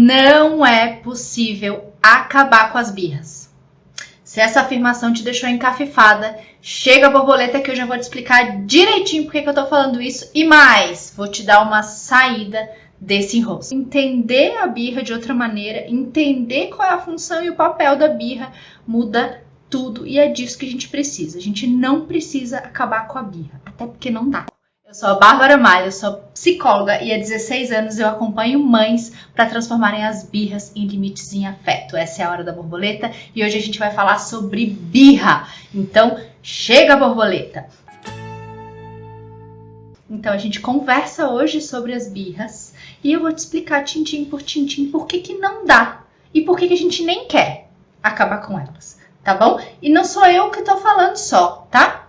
Não é possível acabar com as birras. Se essa afirmação te deixou encafifada, chega a borboleta que eu já vou te explicar direitinho por que eu tô falando isso e mais, vou te dar uma saída desse enrosco. Entender a birra de outra maneira, entender qual é a função e o papel da birra muda tudo e é disso que a gente precisa. A gente não precisa acabar com a birra, até porque não dá. Eu sou a Bárbara Malha, eu sou psicóloga e há 16 anos eu acompanho mães para transformarem as birras em limites em afeto. Essa é a Hora da Borboleta e hoje a gente vai falar sobre birra. Então, chega a borboleta! Então, a gente conversa hoje sobre as birras e eu vou te explicar tintim por tintim por que não dá e por que a gente nem quer acabar com elas, tá bom? E não sou eu que tô falando só, tá?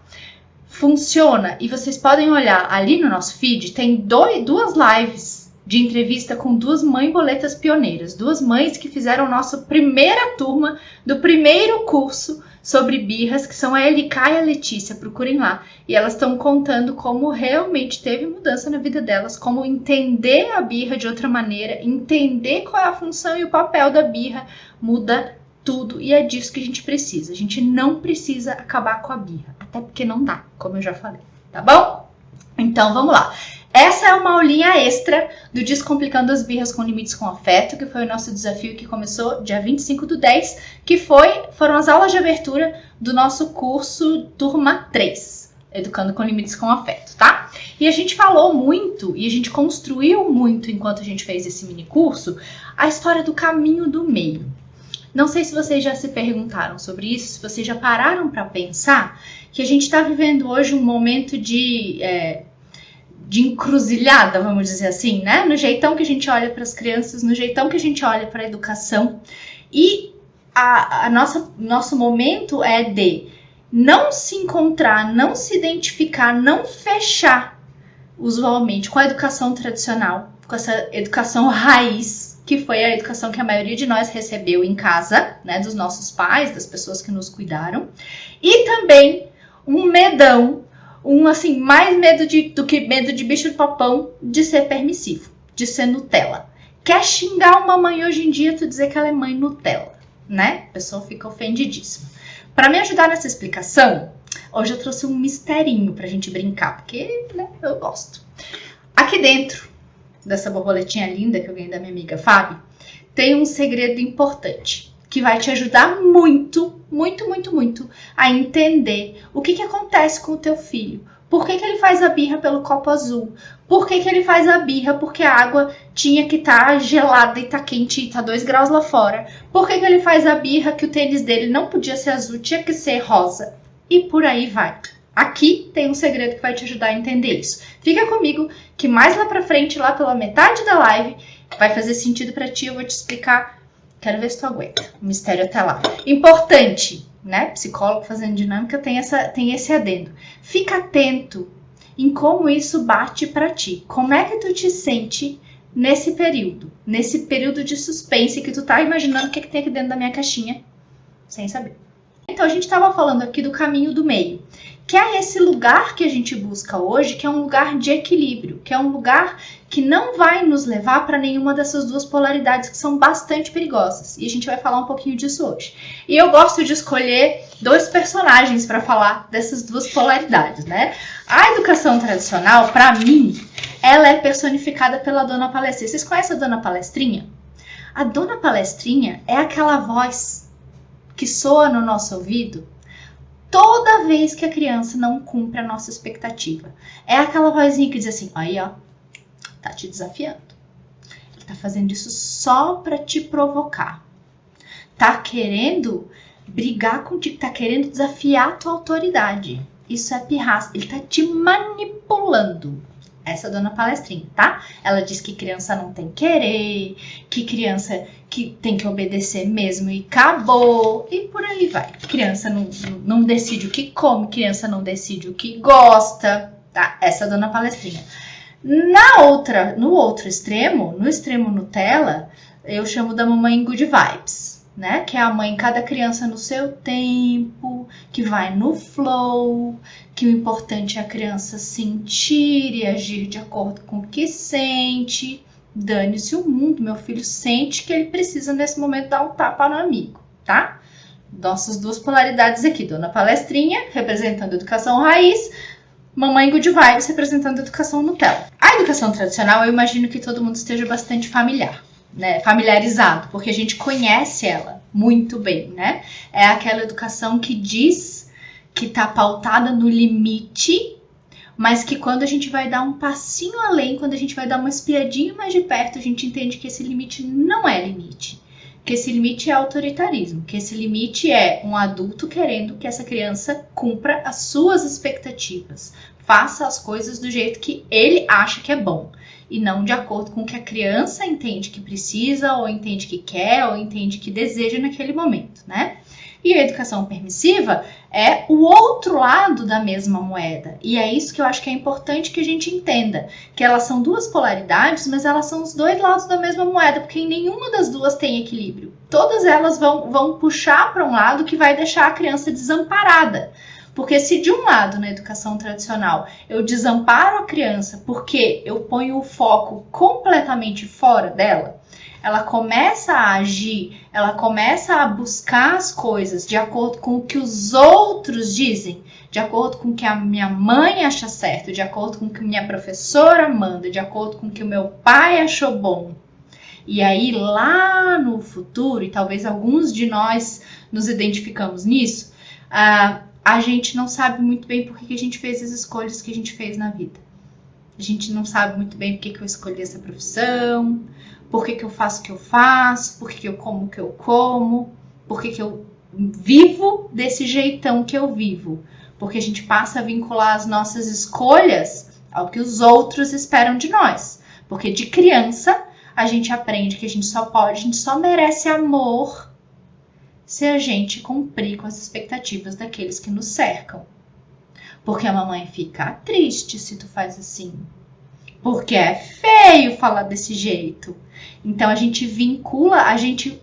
Funciona, e vocês podem olhar ali no nosso feed, tem duas lives de entrevista com duas mãe-boletas pioneiras, duas mães que fizeram nossa primeira turma do primeiro curso sobre birras, que são a Eliká e a Letícia, procurem lá, e elas estão contando como realmente teve mudança na vida delas, como entender a birra de outra maneira, entender qual é a função e o papel da birra muda tudo, e é disso que a gente precisa. A gente não precisa acabar com a birra, até porque não dá, como eu já falei, tá bom? Então, vamos lá. Essa é uma aulinha extra do Descomplicando as Birras com Limites com Afeto, que foi o nosso desafio que começou dia 25/10, que foram as aulas de abertura do nosso curso Turma 3, Educando com Limites com Afeto, tá? E a gente falou muito, e a gente construiu muito, enquanto a gente fez esse mini curso, a história do caminho do meio. Não sei se vocês já se perguntaram sobre isso, se vocês já pararam para pensar que a gente está vivendo hoje um momento de encruzilhada, vamos dizer assim, né? No jeitão que a gente olha para as crianças, no jeitão que a gente olha para a educação. E nosso momento é de não se encontrar, não se identificar, não fechar usualmente com a educação tradicional, com essa educação raiz, que foi a educação que a maioria de nós recebeu em casa, né, dos nossos pais, das pessoas que nos cuidaram, e também um medão, mais medo do que medo de bicho de papão, de ser permissivo, de ser Nutella. Quer xingar uma mãe hoje em dia, tu dizer que ela é mãe Nutella, né? A pessoa fica ofendidíssima. Para me ajudar nessa explicação, hoje eu trouxe um misterinho pra gente brincar, porque, né, eu gosto. Aqui dentro dessa borboletinha linda que eu ganhei da minha amiga Fábio, tem um segredo importante que vai te ajudar muito, muito, muito, muito a entender o que acontece com o teu filho. Por que ele faz a birra pelo copo azul? Por que ele faz a birra porque a água tinha que estar gelada e tá quente e tá 2 graus lá fora? Por que ele faz a birra que o tênis dele não podia ser azul, tinha que ser rosa? E por aí vai. Aqui tem um segredo que vai te ajudar a entender isso. Fica comigo que mais lá pra frente, lá pela metade da live, vai fazer sentido pra ti, eu vou te explicar. Quero ver se tu aguenta. O mistério até lá. Importante, né? Psicólogo fazendo dinâmica tem esse adendo. Fica atento em como isso bate pra ti. Como é que tu te sente nesse período de suspense que tu tá imaginando o que tem aqui dentro da minha caixinha, sem saber. Então, a gente estava falando aqui do caminho do meio, que é esse lugar que a gente busca hoje, que é um lugar de equilíbrio, que é um lugar que não vai nos levar para nenhuma dessas duas polaridades que são bastante perigosas. E a gente vai falar um pouquinho disso hoje. E eu gosto de escolher 2 personagens para falar dessas duas polaridades, né? A educação tradicional, para mim, ela é personificada pela Dona Palestrinha. Vocês conhecem a Dona Palestrinha? A Dona Palestrinha é aquela voz que soa no nosso ouvido toda vez que a criança não cumpre a nossa expectativa. É aquela vozinha que diz assim, aí ó, tá te desafiando. Ele tá fazendo isso só pra te provocar. Tá querendo brigar contigo, tá querendo desafiar a tua autoridade. Isso é pirraça, ele tá te manipulando. Essa é a Dona Palestrinha, tá? Ela diz que criança não tem querer, que criança que tem que obedecer mesmo e acabou, e por aí vai. Criança não decide o que come, criança não decide o que gosta, tá? Essa é a Dona Palestrinha. No outro extremo, no extremo Nutella, eu chamo da mamãe Good Vibes, né? Que é a mãe, cada criança no seu tempo, que vai no flow, que o importante é a criança sentir e agir de acordo com o que sente, Dane-se o mundo, meu filho sente que ele precisa nesse momento dar um tapa no amigo, tá? Nossas duas polaridades aqui, dona Palestrinha representando a educação raiz, mamãe Good Vibes representando a educação Nutella. A educação tradicional eu imagino que todo mundo esteja bastante familiar, né? Familiarizado, porque a gente conhece ela muito bem, né? É aquela educação que diz que tá pautada no limite, mas que quando a gente vai dar um passinho além, quando a gente vai dar uma espiadinha mais de perto, a gente entende que esse limite não é limite. Que esse limite é autoritarismo, que esse limite é um adulto querendo que essa criança cumpra as suas expectativas, faça as coisas do jeito que ele acha que é bom, e não de acordo com o que a criança entende que precisa, ou entende que quer, ou entende que deseja naquele momento, né? E a educação permissiva é o outro lado da mesma moeda. E é isso que eu acho que é importante que a gente entenda. Que elas são duas polaridades, mas elas são os dois lados da mesma moeda, porque nenhuma das duas tem equilíbrio. Todas elas vão puxar para um lado que vai deixar a criança desamparada. Porque se de um lado, na educação tradicional, eu desamparo a criança porque eu ponho o foco completamente fora dela, ela começa a agir, ela começa a buscar as coisas de acordo com o que os outros dizem, de acordo com o que a minha mãe acha certo, de acordo com o que minha professora manda, de acordo com o que o meu pai achou bom. E aí, lá no futuro, e talvez alguns de nós nos identificamos nisso, a gente não sabe muito bem por que a gente fez as escolhas que a gente fez na vida. A gente não sabe muito bem por que eu escolhi essa profissão, por que eu faço o que eu faço, por que eu como o que eu como, por que eu vivo desse jeitão que eu vivo. Porque a gente passa a vincular as nossas escolhas ao que os outros esperam de nós. Porque de criança a gente aprende que a gente só merece amor se a gente cumprir com as expectativas daqueles que nos cercam. Porque a mamãe fica triste se tu faz assim. Porque é feio falar desse jeito. Então a gente vincula, a gente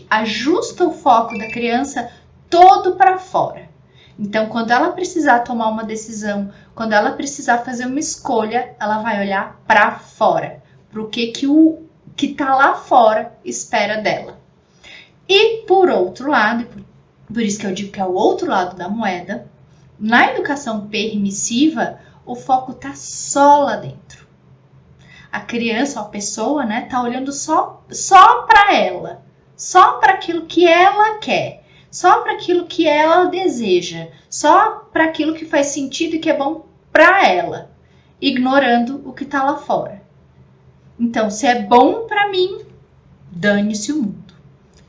ajusta o foco da criança todo para fora. Então quando ela precisar tomar uma decisão, quando ela precisar fazer uma escolha, ela vai olhar para fora, para o que o que tá lá fora espera dela. E por outro lado, por isso que eu digo que é o outro lado da moeda, na educação permissiva, o foco tá só lá dentro. A criança, a pessoa, né, tá olhando só para ela, só para aquilo que ela quer, só para aquilo que ela deseja, só para aquilo que faz sentido e que é bom para ela, ignorando o que tá lá fora. Então, se é bom para mim, dane-se o mundo.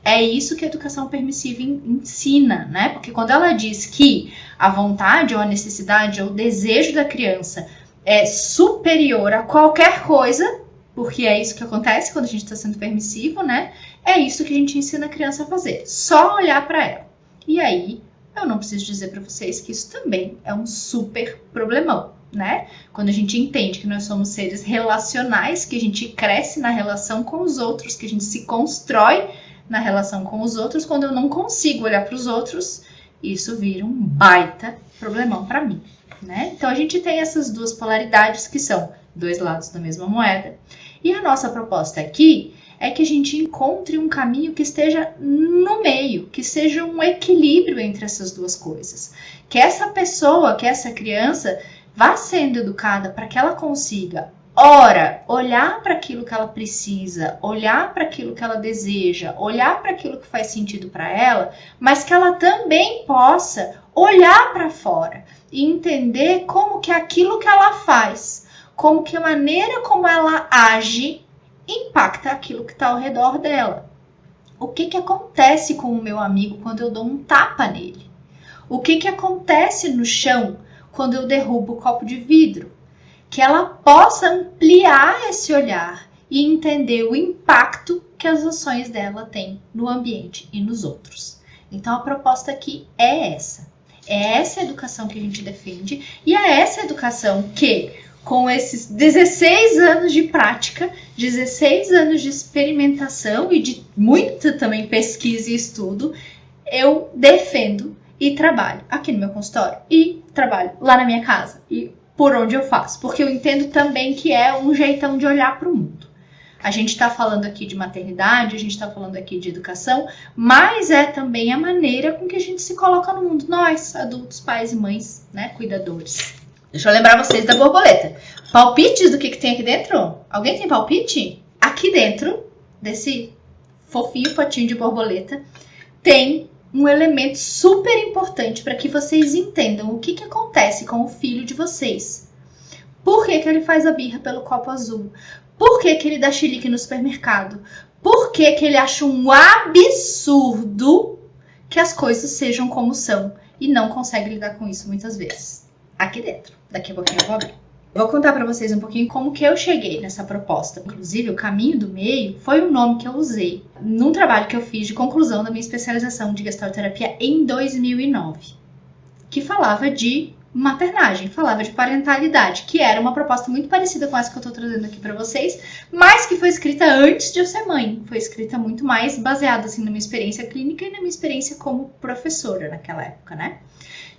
É isso que a educação permissiva ensina, né? Porque quando ela diz que a vontade ou a necessidade ou o desejo da criança é superior a qualquer coisa, porque é isso que acontece quando a gente está sendo permissivo, né? É isso que a gente ensina a criança a fazer, só olhar para ela. E aí, eu não preciso dizer para vocês que isso também é um super problemão, né? Quando a gente entende que nós somos seres relacionais, que a gente cresce na relação com os outros, que a gente se constrói na relação com os outros, quando eu não consigo olhar para os outros, isso vira um baita problemão para mim, né? Então a gente tem essas duas polaridades que são dois lados da mesma moeda. E a nossa proposta aqui é que a gente encontre um caminho que esteja no meio, que seja um equilíbrio entre essas duas coisas. Que essa pessoa, que essa criança vá sendo educada para que ela consiga, ora, olhar para aquilo que ela precisa, olhar para aquilo que ela deseja, olhar para aquilo que faz sentido para ela, mas que ela também possa olhar para fora e entender como que aquilo que ela faz, como que a maneira como ela age impacta aquilo que está ao redor dela. O que acontece com o meu amigo quando eu dou um tapa nele? O que acontece no chão quando eu derrubo o copo de vidro? Que ela possa ampliar esse olhar e entender o impacto que as ações dela têm no ambiente e nos outros. Então a proposta aqui é essa. É essa educação que a gente defende e é essa educação que, com esses 16 anos de prática, 16 anos de experimentação e de muita também pesquisa e estudo, eu defendo e trabalho aqui no meu consultório e trabalho lá na minha casa e por onde eu faço, porque eu entendo também que é um jeitão de olhar para o mundo. A gente está falando aqui de maternidade, a gente está falando aqui de educação, mas é também a maneira com que a gente se coloca no mundo. Nós, adultos, pais e mães, né, cuidadores. Deixa eu lembrar vocês da borboleta. Palpites do que tem aqui dentro? Alguém tem palpite? Aqui dentro desse fofinho potinho de borboleta tem um elemento super importante para que vocês entendam o que acontece com o filho de vocês. Por que ele faz a birra pelo copo azul? Por que ele dá chilique no supermercado? Por que ele acha um absurdo que as coisas sejam como são e não consegue lidar com isso muitas vezes? Aqui dentro. Daqui a pouquinho eu vou abrir. Vou contar para vocês um pouquinho como que eu cheguei nessa proposta. Inclusive, o caminho do meio foi o nome que eu usei num trabalho que eu fiz de conclusão da minha especialização de Gestalt terapia em 2009, que falava de maternagem, falava de parentalidade, que era uma proposta muito parecida com essa que eu tô trazendo aqui para vocês, mas que foi escrita antes de eu ser mãe. Foi escrita muito mais baseada assim na minha experiência clínica e na minha experiência como professora naquela época, né?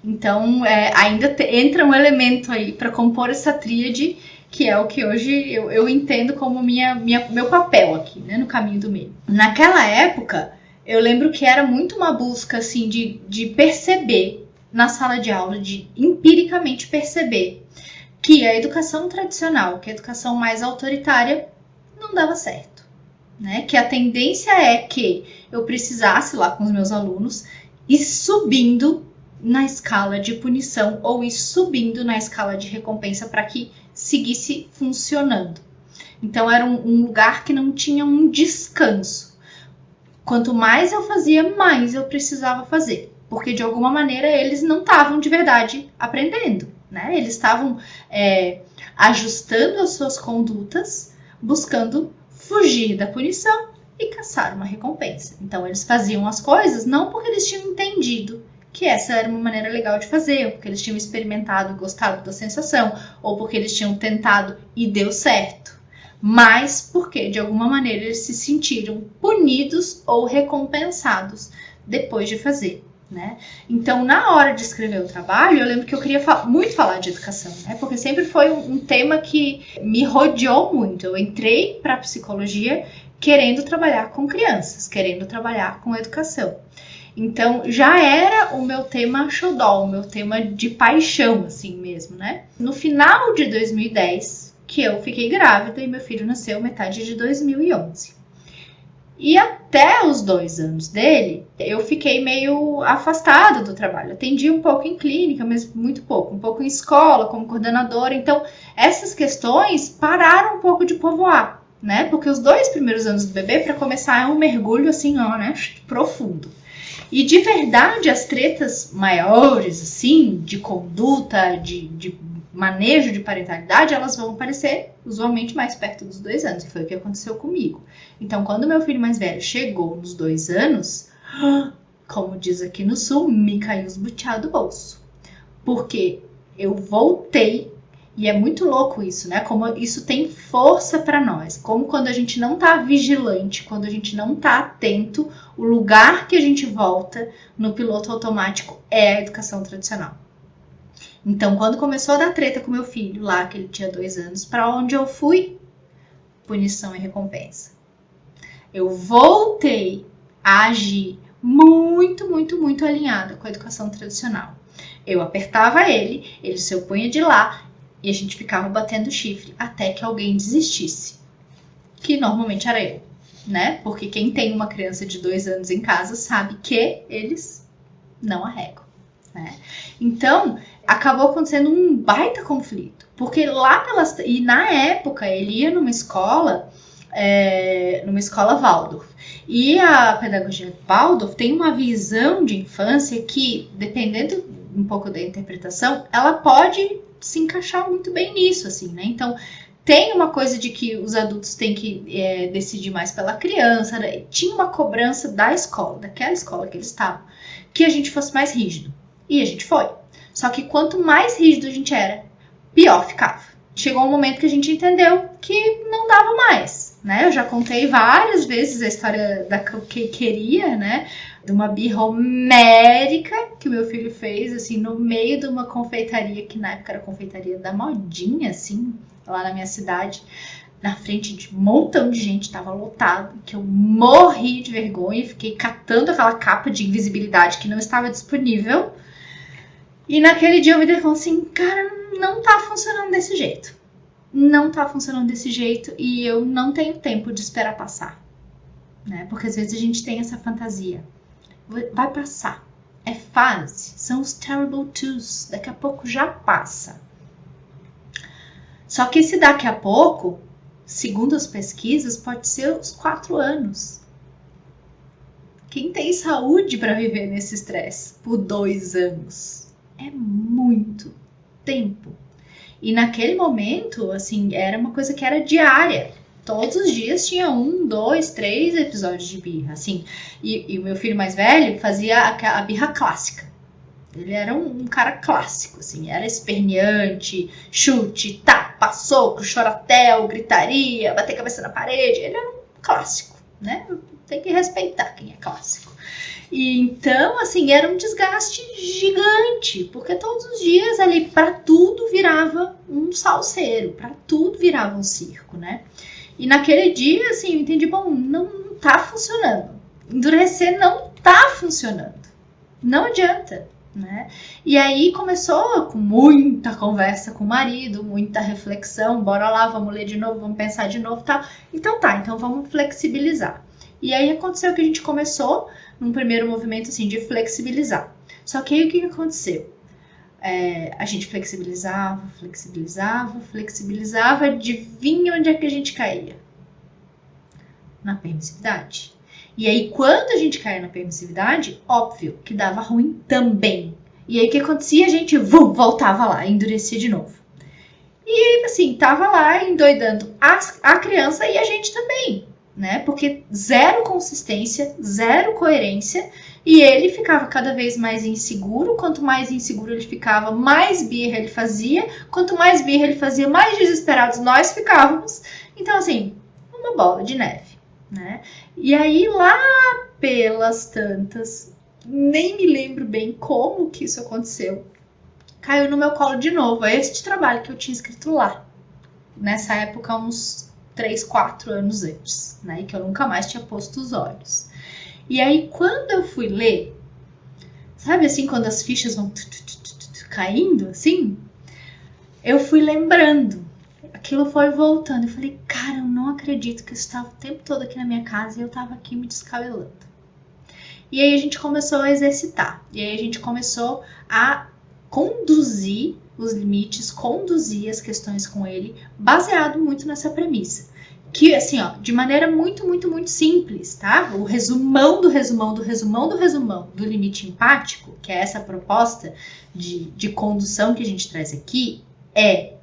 Então, ainda entra um elemento aí para compor essa tríade, que é o que hoje eu entendo como meu papel aqui, né, no caminho do meio. Naquela época, eu lembro que era muito uma busca assim, de perceber na sala de aula, de empiricamente perceber que a educação tradicional, que a educação mais autoritária, não dava certo. Né? Que a tendência é que eu precisasse, lá com os meus alunos, ir subindo na escala de punição ou ir subindo na escala de recompensa para que seguisse funcionando. Então era um lugar que não tinha um descanso. Quanto mais eu fazia, mais eu precisava fazer. Porque de alguma maneira eles não estavam de verdade aprendendo. Né? Eles estavam ajustando as suas condutas, buscando fugir da punição e caçar uma recompensa. Então eles faziam as coisas não porque eles tinham entendido que essa era uma maneira legal de fazer, ou porque eles tinham experimentado e gostado da sensação, ou porque eles tinham tentado e deu certo, mas porque de alguma maneira eles se sentiram punidos ou recompensados depois de fazer. Né? Então, na hora de escrever o trabalho, eu lembro que eu queria muito falar de educação, né? Porque sempre foi um tema que me rodeou muito. Eu entrei para a psicologia querendo trabalhar com crianças, querendo trabalhar com educação. Então, já era o meu tema xodó, o meu tema de paixão, assim mesmo, né? No final de 2010, que eu fiquei grávida e meu filho nasceu metade de 2011. E até os 2 anos dele, eu fiquei meio afastada do trabalho. Atendi um pouco em clínica, mas muito pouco. Um pouco em escola, como coordenadora. Então, essas questões pararam um pouco de povoar, né? Porque os 2 primeiros anos do bebê, para começar, é um mergulho assim, ó, né? Profundo. E de verdade, as tretas maiores, assim, de conduta, de manejo de parentalidade, elas vão aparecer usualmente mais perto dos 2 anos, que foi o que aconteceu comigo. Então, quando meu filho mais velho chegou nos 2 anos, como diz aqui no Sul, me caiu os butiá do bolso. Porque eu voltei, e é muito louco isso, né? Como isso tem força para nós. Como quando a gente não tá vigilante, quando a gente não tá atento, o lugar que a gente volta no piloto automático é a educação tradicional. Então, quando começou a dar treta com meu filho, lá que ele tinha 2 anos, para onde eu fui? Punição e recompensa. Eu voltei a agir muito, muito, muito alinhada com a educação tradicional. Eu apertava ele se opunha de lá e a gente ficava batendo chifre até que alguém desistisse. Que normalmente era eu, né? Porque quem tem uma criança de 2 anos em casa sabe que eles não arregam, né? Então, acabou acontecendo um baita conflito. Porque lá e na época, ele ia numa escola Waldorf. E a pedagogia Waldorf tem uma visão de infância que, dependendo um pouco da interpretação, ela pode se encaixar muito bem nisso, assim, né? Então, tem uma coisa de que os adultos têm que decidir mais pela criança, né? Tinha uma cobrança da escola, daquela escola que eles estavam, que a gente fosse mais rígido. E a gente foi. Só que quanto mais rígido a gente era, pior ficava. Chegou um momento que a gente entendeu que não dava mais, né? Eu já contei várias vezes a história da quequeria, né? De uma birra homérica que o meu filho fez, assim, no meio de uma confeitaria, que na época era a confeitaria da modinha, assim, lá na minha cidade. na frente de um montão de gente, tava lotado, que eu morri de vergonha, fiquei catando aquela capa de invisibilidade que não estava disponível. E naquele dia eu me dei conta assim, cara, não tá funcionando desse jeito. Não tá funcionando desse jeito e eu não tenho tempo de esperar passar. Né? Porque às vezes a gente tem essa fantasia. Vai passar. É fase. São os terrible twos. Daqui a pouco já passa. Só que esse daqui a pouco, segundo as pesquisas, pode ser os 4 anos. Quem tem saúde para viver nesse estresse por 2 anos? É muito tempo. E naquele momento, assim, era uma coisa que era diária. Todos os dias tinha 1, 2, 3 episódios de birra, assim. E o meu filho mais velho fazia a birra clássica. Ele era um cara clássico, assim. Era esperneante, chute, tapa, soco, choratel, gritaria, bater cabeça na parede. Ele era um clássico, né? Tem que respeitar quem é clássico. E então, assim, era um desgaste gigante. Porque todos os dias ali, pra tudo virava um salseiro. Pra tudo virava um circo, né? E naquele dia, assim, eu entendi, bom, não tá funcionando. Endurecer não tá funcionando. Não adianta, né? E aí começou com muita conversa com o marido, muita reflexão. Bora lá, vamos ler de novo, vamos pensar de novo, tá? Então vamos flexibilizar. E aí aconteceu que a gente começou num primeiro movimento, assim, de flexibilizar. Só que aí o que aconteceu? A gente flexibilizava, adivinha onde é que a gente caía? Na permissividade. E aí, quando a gente caía na permissividade, óbvio que dava ruim também. E aí, o que acontecia? A gente voltava lá, endurecia de novo. E aí, assim, tava lá endoidando a criança e a gente também, né? Porque zero consistência, zero coerência. E ele ficava cada vez mais inseguro. Quanto mais inseguro ele ficava, mais birra ele fazia. Quanto mais birra ele fazia, mais desesperados nós ficávamos. Então, assim, uma bola de neve, né? E aí, lá pelas tantas, nem me lembro bem como que isso aconteceu, caiu no meu colo de novo este trabalho que eu tinha escrito lá. Nessa época, uns 3, 4 anos antes, né? E que eu nunca mais tinha posto os olhos. E aí, quando eu fui ler, sabe assim, quando as fichas vão caindo, assim? Eu fui lembrando. Aquilo foi voltando. Eu falei, cara, eu não acredito que eu estava o tempo todo aqui na minha casa e eu estava aqui me descabelando. E aí a gente começou a exercitar. E aí a gente começou a conduzir os limites, conduzir as questões com ele, baseado muito nessa premissa. Que, assim, ó, de maneira muito, muito, muito simples, tá? O resumão do limite empático, que é essa proposta de condução que a gente traz aqui, é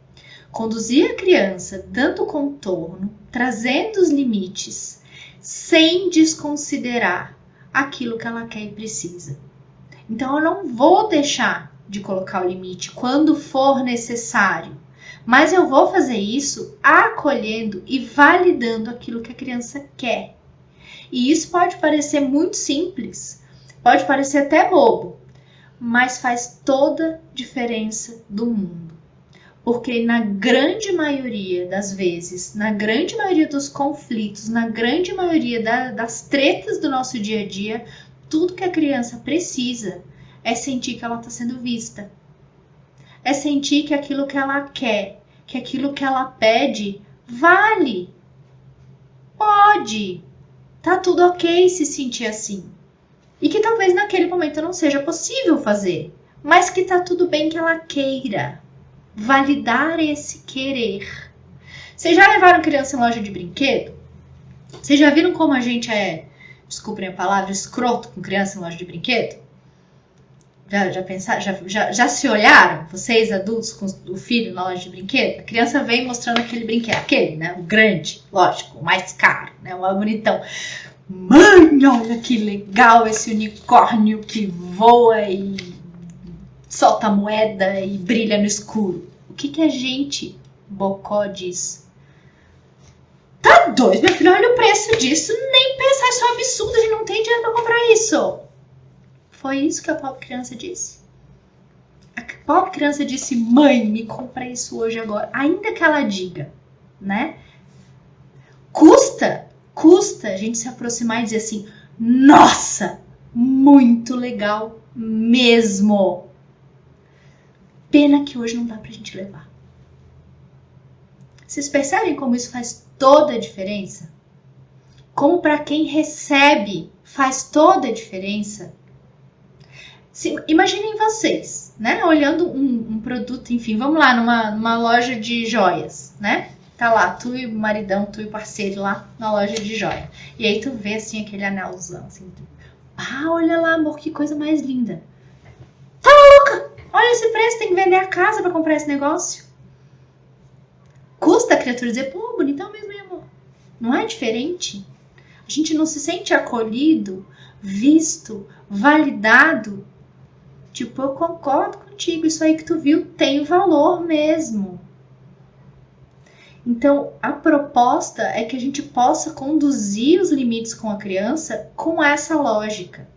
conduzir a criança dando contorno, trazendo os limites, sem desconsiderar aquilo que ela quer e precisa. Então, eu não vou deixar de colocar o limite quando for necessário. Mas eu vou fazer isso acolhendo e validando aquilo que a criança quer. E isso pode parecer muito simples, pode parecer até bobo, mas faz toda diferença do mundo. Porque na grande maioria das vezes, na grande maioria dos conflitos, na grande maioria das tretas do nosso dia a dia, tudo que a criança precisa é sentir que ela está sendo vista. É sentir que aquilo que ela quer, que aquilo que ela pede, vale. Pode. Tá tudo ok se sentir assim. E que talvez naquele momento não seja possível fazer. Mas que tá tudo bem que ela queira. Validar esse querer. Vocês já levaram criança em loja de brinquedo? Vocês já viram como a gente desculpem a palavra, escroto com criança em loja de brinquedo? Já pensaram? Já se olharam? Vocês, adultos, com o filho na loja de brinquedo? A criança vem mostrando aquele brinquedo. Aquele, né? O grande, lógico, o mais caro, né? O mais bonitão. Mãe, olha que legal esse unicórnio que voa e solta moeda e brilha no escuro. O que a gente, bocó, diz? Tá doido, meu filho, olha o preço disso. Nem pensar, isso é um absurdo, a gente não tem dinheiro pra comprar isso. Foi isso que a pobre criança disse. A pobre criança disse, mãe, me compra isso hoje agora. Ainda que ela diga, né? custa a gente se aproximar e dizer assim, nossa, muito legal mesmo. Pena que hoje não dá pra gente levar. Vocês percebem como isso faz toda a diferença? Como para quem recebe faz toda a diferença? Imaginem vocês, né? Olhando um produto, enfim, vamos lá, numa loja de joias, né? Tá lá, tu e o maridão, tu e o parceiro lá na loja de joia. E aí tu vê assim aquele anelzão, assim. Olha lá, amor, que coisa mais linda. Tá louca? Olha esse preço, tem que vender a casa pra comprar esse negócio. Custa a criatura dizer, pô, bonitão mesmo, hein, amor? Não é diferente? A gente não se sente acolhido, visto, validado. Tipo, eu concordo contigo, isso aí que tu viu tem valor mesmo. Então, a proposta é que a gente possa conduzir os limites com a criança com essa lógica.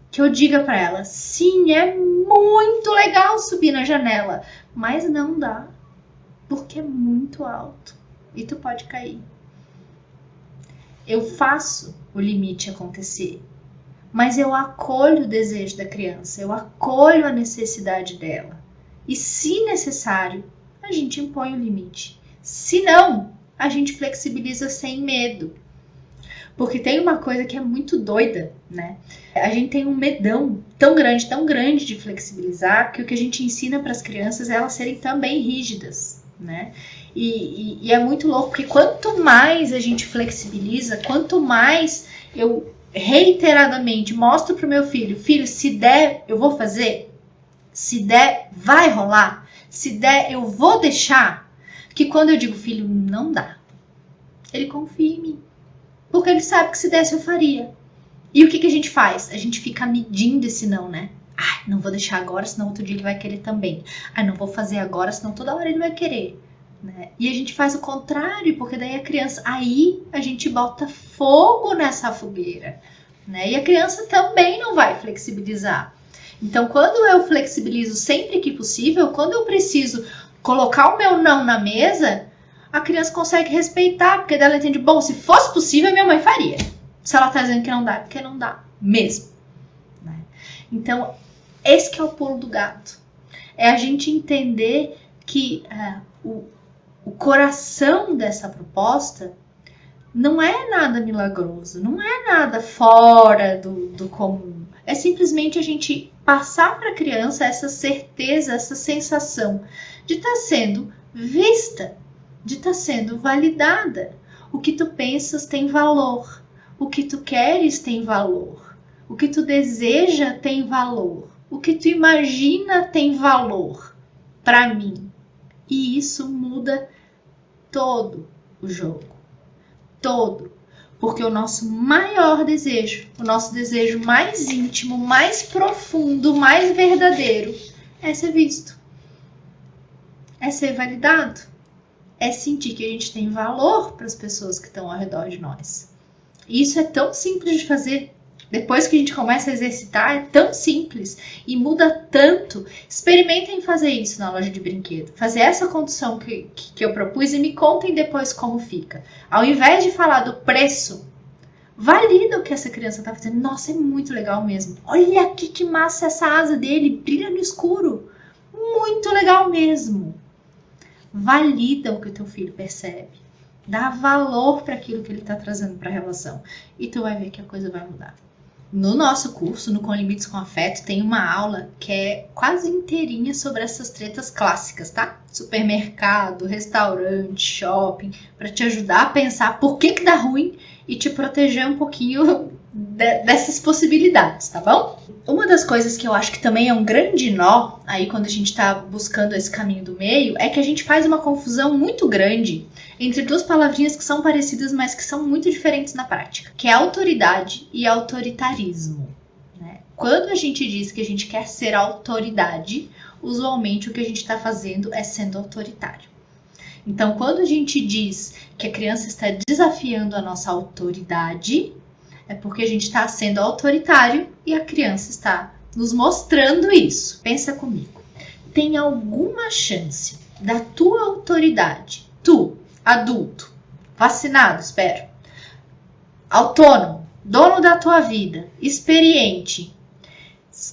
Que eu diga para ela, sim, é muito legal subir na janela, mas não dá, porque é muito alto e tu pode cair. Eu faço o limite acontecer, mas eu acolho o desejo da criança, eu acolho a necessidade dela. E se necessário, a gente impõe o limite. Se não, a gente flexibiliza sem medo. Porque tem uma coisa que é muito doida, né? A gente tem um medão tão grande de flexibilizar, que o que a gente ensina para as crianças é elas serem também rígidas, né? E é muito louco, porque quanto mais a gente flexibiliza, quanto mais eu reiteradamente mostro pro meu filho, se der, eu vou fazer, se der, vai rolar, se der, eu vou deixar, que quando eu digo, filho, não dá, ele confia em mim, porque ele sabe que se desse eu faria. E o que a gente faz? A gente fica medindo esse não, né? Não vou deixar agora, senão outro dia ele vai querer também. Não vou fazer agora, senão toda hora ele vai querer. Né? E a gente faz o contrário, porque daí a criança, aí a gente bota fogo nessa fogueira, né? E a criança também não vai flexibilizar. Então, quando eu flexibilizo sempre que possível, quando eu preciso colocar o meu não na mesa, a criança consegue respeitar, porque ela entende, bom, se fosse possível, minha mãe faria. Se ela tá dizendo que não dá, é porque não dá mesmo. Né? Então, esse que é o pulo do gato. É a gente entender que o coração dessa proposta não é nada milagroso, não é nada fora do comum. É simplesmente a gente passar para a criança essa certeza, essa sensação de estar sendo vista, de estar sendo validada. O que tu pensas tem valor, o que tu queres tem valor, o que tu deseja tem valor, o que tu imagina tem valor para mim. E isso muda todo o jogo. Todo. Porque o nosso maior desejo, o nosso desejo mais íntimo, mais profundo, mais verdadeiro, é ser visto. É ser validado. É sentir que a gente tem valor para as pessoas que estão ao redor de nós. E isso é tão simples de fazer. Depois que a gente começa a exercitar, é tão simples e muda tanto. Experimentem fazer isso na loja de brinquedo. Fazer essa condução que eu propus e me contem depois como fica. Ao invés de falar do preço, valida o que essa criança está fazendo. Nossa, é muito legal mesmo. Olha aqui que massa essa asa dele, brilha no escuro. Muito legal mesmo. Valida o que o teu filho percebe. Dá valor para aquilo que ele está trazendo para a relação. E tu vai ver que a coisa vai mudar. No nosso curso, no Com Limites com Afeto, tem uma aula que é quase inteirinha sobre essas tretas clássicas, tá? Supermercado, restaurante, shopping, para te ajudar a pensar por que dá ruim e te proteger um pouquinho dessas possibilidades, tá bom? Uma das coisas que eu acho que também é um grande nó, aí quando a gente tá buscando esse caminho do meio, é que a gente faz uma confusão muito grande entre duas palavrinhas que são parecidas, mas que são muito diferentes na prática, que é autoridade e autoritarismo. Né? Quando a gente diz que a gente quer ser autoridade, usualmente o que a gente está fazendo é sendo autoritário. Então, quando a gente diz que a criança está desafiando a nossa autoridade, é porque a gente está sendo autoritário e a criança está nos mostrando isso. Pensa comigo. Tem alguma chance da tua autoridade, tu, adulto, vacinado, espero, autônomo, dono da tua vida, experiente,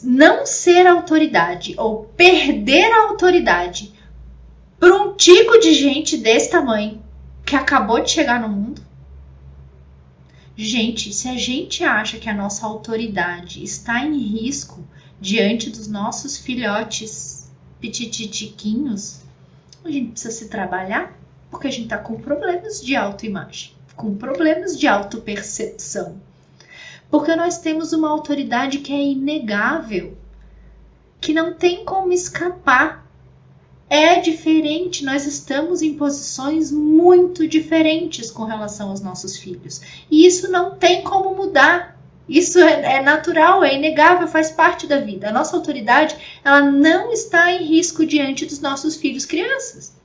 não ser autoridade ou perder a autoridade para um tico de gente desse tamanho que acabou de chegar no mundo? Gente, se a gente acha que a nossa autoridade está em risco diante dos nossos filhotes pitititiquinhos, a gente precisa se trabalhar, porque a gente está com problemas de autoimagem, com problemas de autopercepção. Porque nós temos uma autoridade que é inegável, que não tem como escapar. É diferente, nós estamos em posições muito diferentes com relação aos nossos filhos. E isso não tem como mudar. Isso é natural, é inegável, faz parte da vida. A nossa autoridade, ela não está em risco diante dos nossos filhos crianças.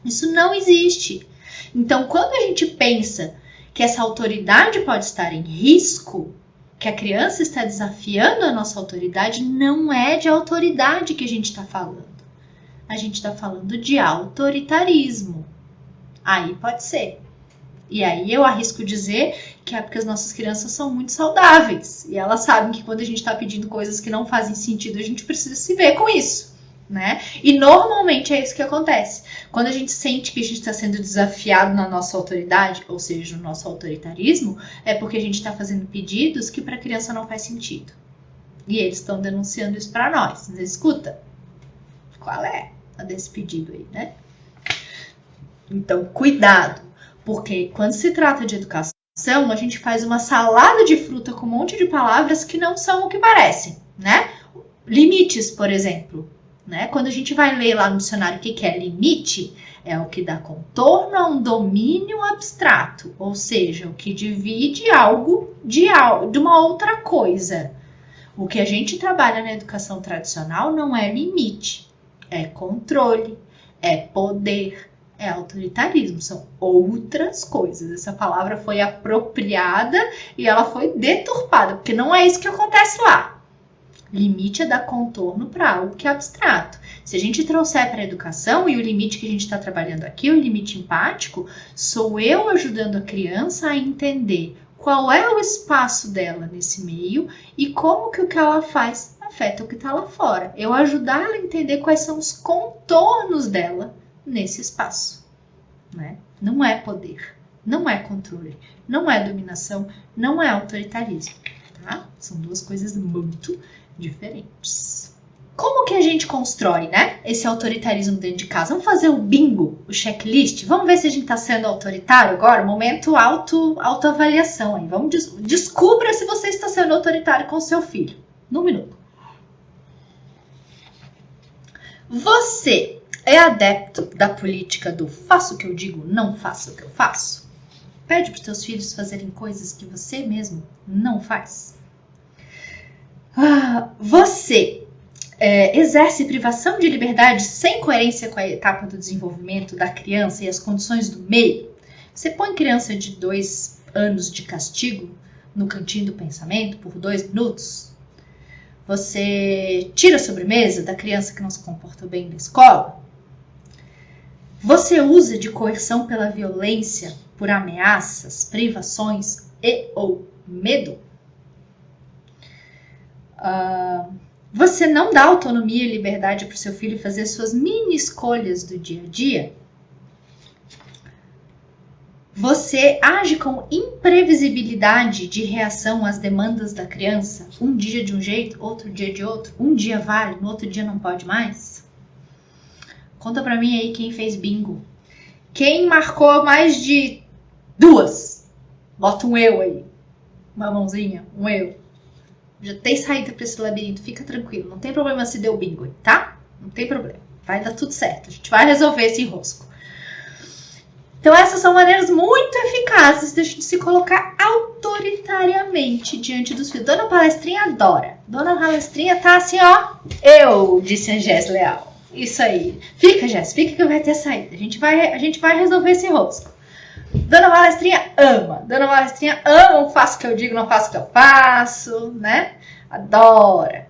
Isso não existe. Então, quando a gente pensa que essa autoridade pode estar em risco, que a criança está desafiando a nossa autoridade, não é de autoridade que a gente está falando. A gente está falando de autoritarismo. Aí pode ser. E aí eu arrisco dizer que é porque as nossas crianças são muito saudáveis. E elas sabem que quando a gente está pedindo coisas que não fazem sentido, a gente precisa se ver com isso, né? E normalmente é isso que acontece. Quando a gente sente que a gente está sendo desafiado na nossa autoridade, ou seja, no nosso autoritarismo, é porque a gente está fazendo pedidos que para a criança não faz sentido. E eles estão denunciando isso para nós. Mas escuta, qual é a desse pedido aí, né? Então, cuidado, porque quando se trata de educação, a gente faz uma salada de fruta com um monte de palavras que não são o que parecem, né? Limites, por exemplo, né? Quando a gente vai ler lá no dicionário o que é limite, é o que dá contorno a um domínio abstrato, ou seja, o que divide algo de uma outra coisa. O que a gente trabalha na educação tradicional não é limite, é controle, é poder, é autoritarismo, são outras coisas. Essa palavra foi apropriada e ela foi deturpada, porque não é isso que acontece lá. Limite é dar contorno para algo que é abstrato. Se a gente trouxer para a educação, e o limite que a gente está trabalhando aqui, o limite empático, sou eu ajudando a criança a entender qual é o espaço dela nesse meio e como que o que ela faz afeta o que está lá fora. Eu ajudar ela a entender quais são os contornos dela nesse espaço, né? Não é poder, não é controle, não é dominação, não é autoritarismo, tá? São duas coisas muito diferentes. Como que a gente constrói, né, esse autoritarismo dentro de casa? Vamos fazer o bingo, o checklist? Vamos ver se a gente está sendo autoritário agora? Momento autoavaliação aí. Descubra se você está sendo autoritário com o seu filho. Num minuto. Você é adepto da política do faço o que eu digo, não faço o que eu faço? Pede para os teus filhos fazerem coisas que você mesmo não faz? Você exerce privação de liberdade sem coerência com a etapa do desenvolvimento da criança e as condições do meio? Você põe criança de 2 anos de castigo no cantinho do pensamento por 2 minutos? Você tira a sobremesa da criança que não se comportou bem na escola? Você usa de coerção pela violência, por ameaças, privações e ou medo? Você não dá autonomia e liberdade para o seu filho fazer suas mini escolhas do dia a dia? Você age com imprevisibilidade de reação às demandas da criança? Um dia de um jeito, outro dia de outro. Um dia vale, no outro dia não pode mais? Conta pra mim aí quem fez bingo. Quem marcou mais de 2? Bota um eu aí. Uma mãozinha, um eu. Já tem saída pra esse labirinto, fica tranquilo. Não tem problema se deu bingo, tá? Não tem problema. Vai dar tudo certo. A gente vai resolver esse enrosco. Então essas são maneiras muito eficazes de a gente se colocar autoritariamente diante dos filhos. Dona Palestrinha adora. Dona Palestrinha tá assim, ó. Eu, disse a Jess Leal. Isso aí. Fica, Jess, fica que vai ter saída. A gente vai resolver esse enrosco. Dona Palestrinha ama. Dona Palestrinha ama, não faço o que eu digo, não faço o que eu faço, né? Adora.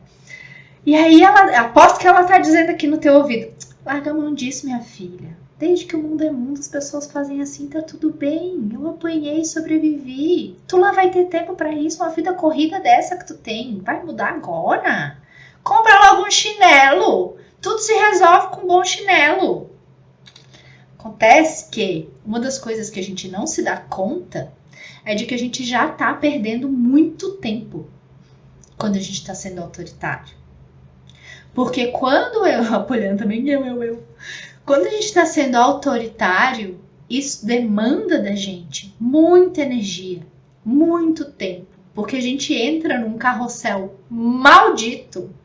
E aí, aposto que ela tá dizendo aqui no teu ouvido, larga a mão disso, minha filha. Desde que o mundo é mundo, as pessoas fazem assim, tá tudo bem. Eu apanhei e sobrevivi. Tu lá vai ter tempo pra isso, uma vida corrida dessa que tu tem. Vai mudar agora? Compra logo um chinelo. Tudo se resolve com um bom chinelo. Acontece que uma das coisas que a gente não se dá conta é de que a gente já tá perdendo muito tempo quando a gente tá sendo autoritário. Porque quando apoiando também quando a gente está sendo autoritário, isso demanda da gente muita energia, muito tempo. Porque a gente entra num carrossel maldito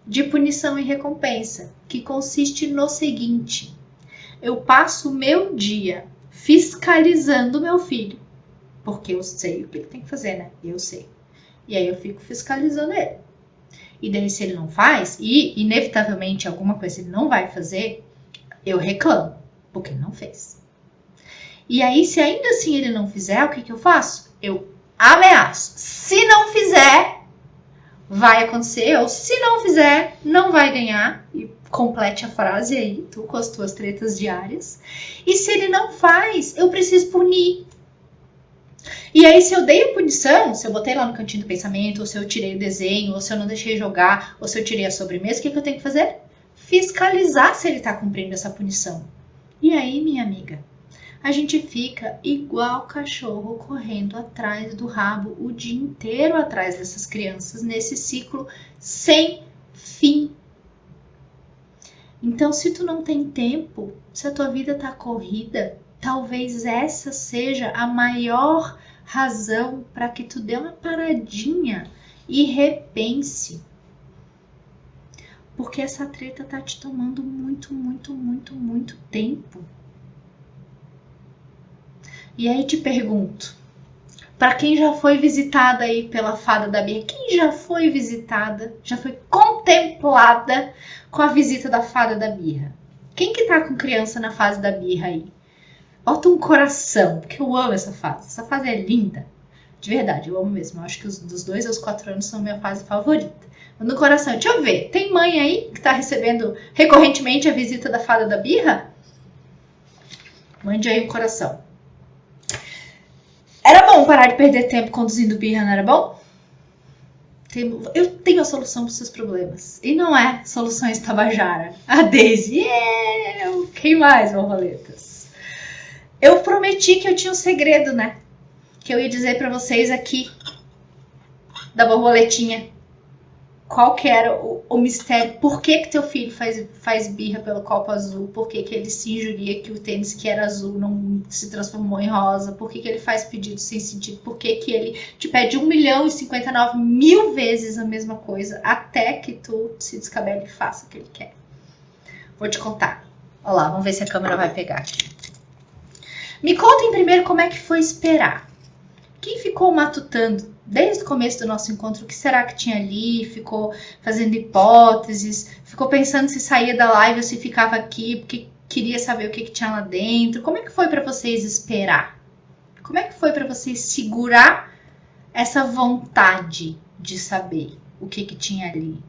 de punição e recompensa, que consiste no seguinte: eu passo o meu dia fiscalizando meu filho, porque eu sei o que ele tem que fazer, né? Eu sei. E aí eu fico fiscalizando ele. E daí se ele não faz, e inevitavelmente alguma coisa ele não vai fazer, eu reclamo, porque ele não fez. E aí, se ainda assim ele não fizer, o que eu faço? Eu ameaço. Se não fizer, vai acontecer. Ou se não fizer, não vai ganhar. E complete a frase aí, tu com as tuas tretas diárias. E se ele não faz, eu preciso punir. E aí, se eu dei a punição, se eu botei lá no cantinho do pensamento, ou se eu tirei o desenho, ou se eu não deixei jogar, ou se eu tirei a sobremesa, o que eu tenho que fazer? Fiscalizar se ele está cumprindo essa punição. E aí, minha amiga, a gente fica igual cachorro correndo atrás do rabo o dia inteiro atrás dessas crianças, nesse ciclo sem fim. Então, se tu não tem tempo, se a tua vida tá corrida, talvez essa seja a maior razão para que tu dê uma paradinha e repense. Porque essa treta tá te tomando muito, muito, muito, muito tempo. E aí te pergunto, para quem já foi visitada aí pela fada da birra, quem já foi visitada, já foi contemplada com a visita da fada da birra? Quem que tá com criança na fase da birra aí? Bota um coração, porque eu amo essa fase. Essa fase é linda. De verdade, eu amo mesmo. Eu acho que dos 2 aos 4 anos são minha fase favorita. No coração, deixa eu ver. Tem mãe aí que tá recebendo recorrentemente a visita da fada da birra? Mande aí um coração. Era bom parar de perder tempo conduzindo birra, não era bom? Eu tenho a solução para os seus problemas. E não é soluções Tabajara. A Daisy. Quem mais, borboletas? Eu prometi que eu tinha um segredo, né? Que eu ia dizer para vocês aqui da borboletinha. Qual que era o mistério? Por que teu filho faz birra pelo copo azul? Por que ele se injuria que o tênis que era azul não se transformou em rosa? Por que ele faz pedido sem sentido? Por que ele te pede 1.059.000 vezes a mesma coisa até que tu se descabele e faça o que ele quer? Vou te contar. Olha lá, vamos ver se a câmera vai pegar aqui. Me contem primeiro como é que foi esperar. Quem ficou matutando desde o começo do nosso encontro, o que será que tinha ali? Ficou fazendo hipóteses, ficou pensando se saía da live ou se ficava aqui, porque queria saber o que tinha lá dentro. Como é que foi para vocês esperar? Como é que foi para vocês segurar essa vontade de saber o que tinha ali?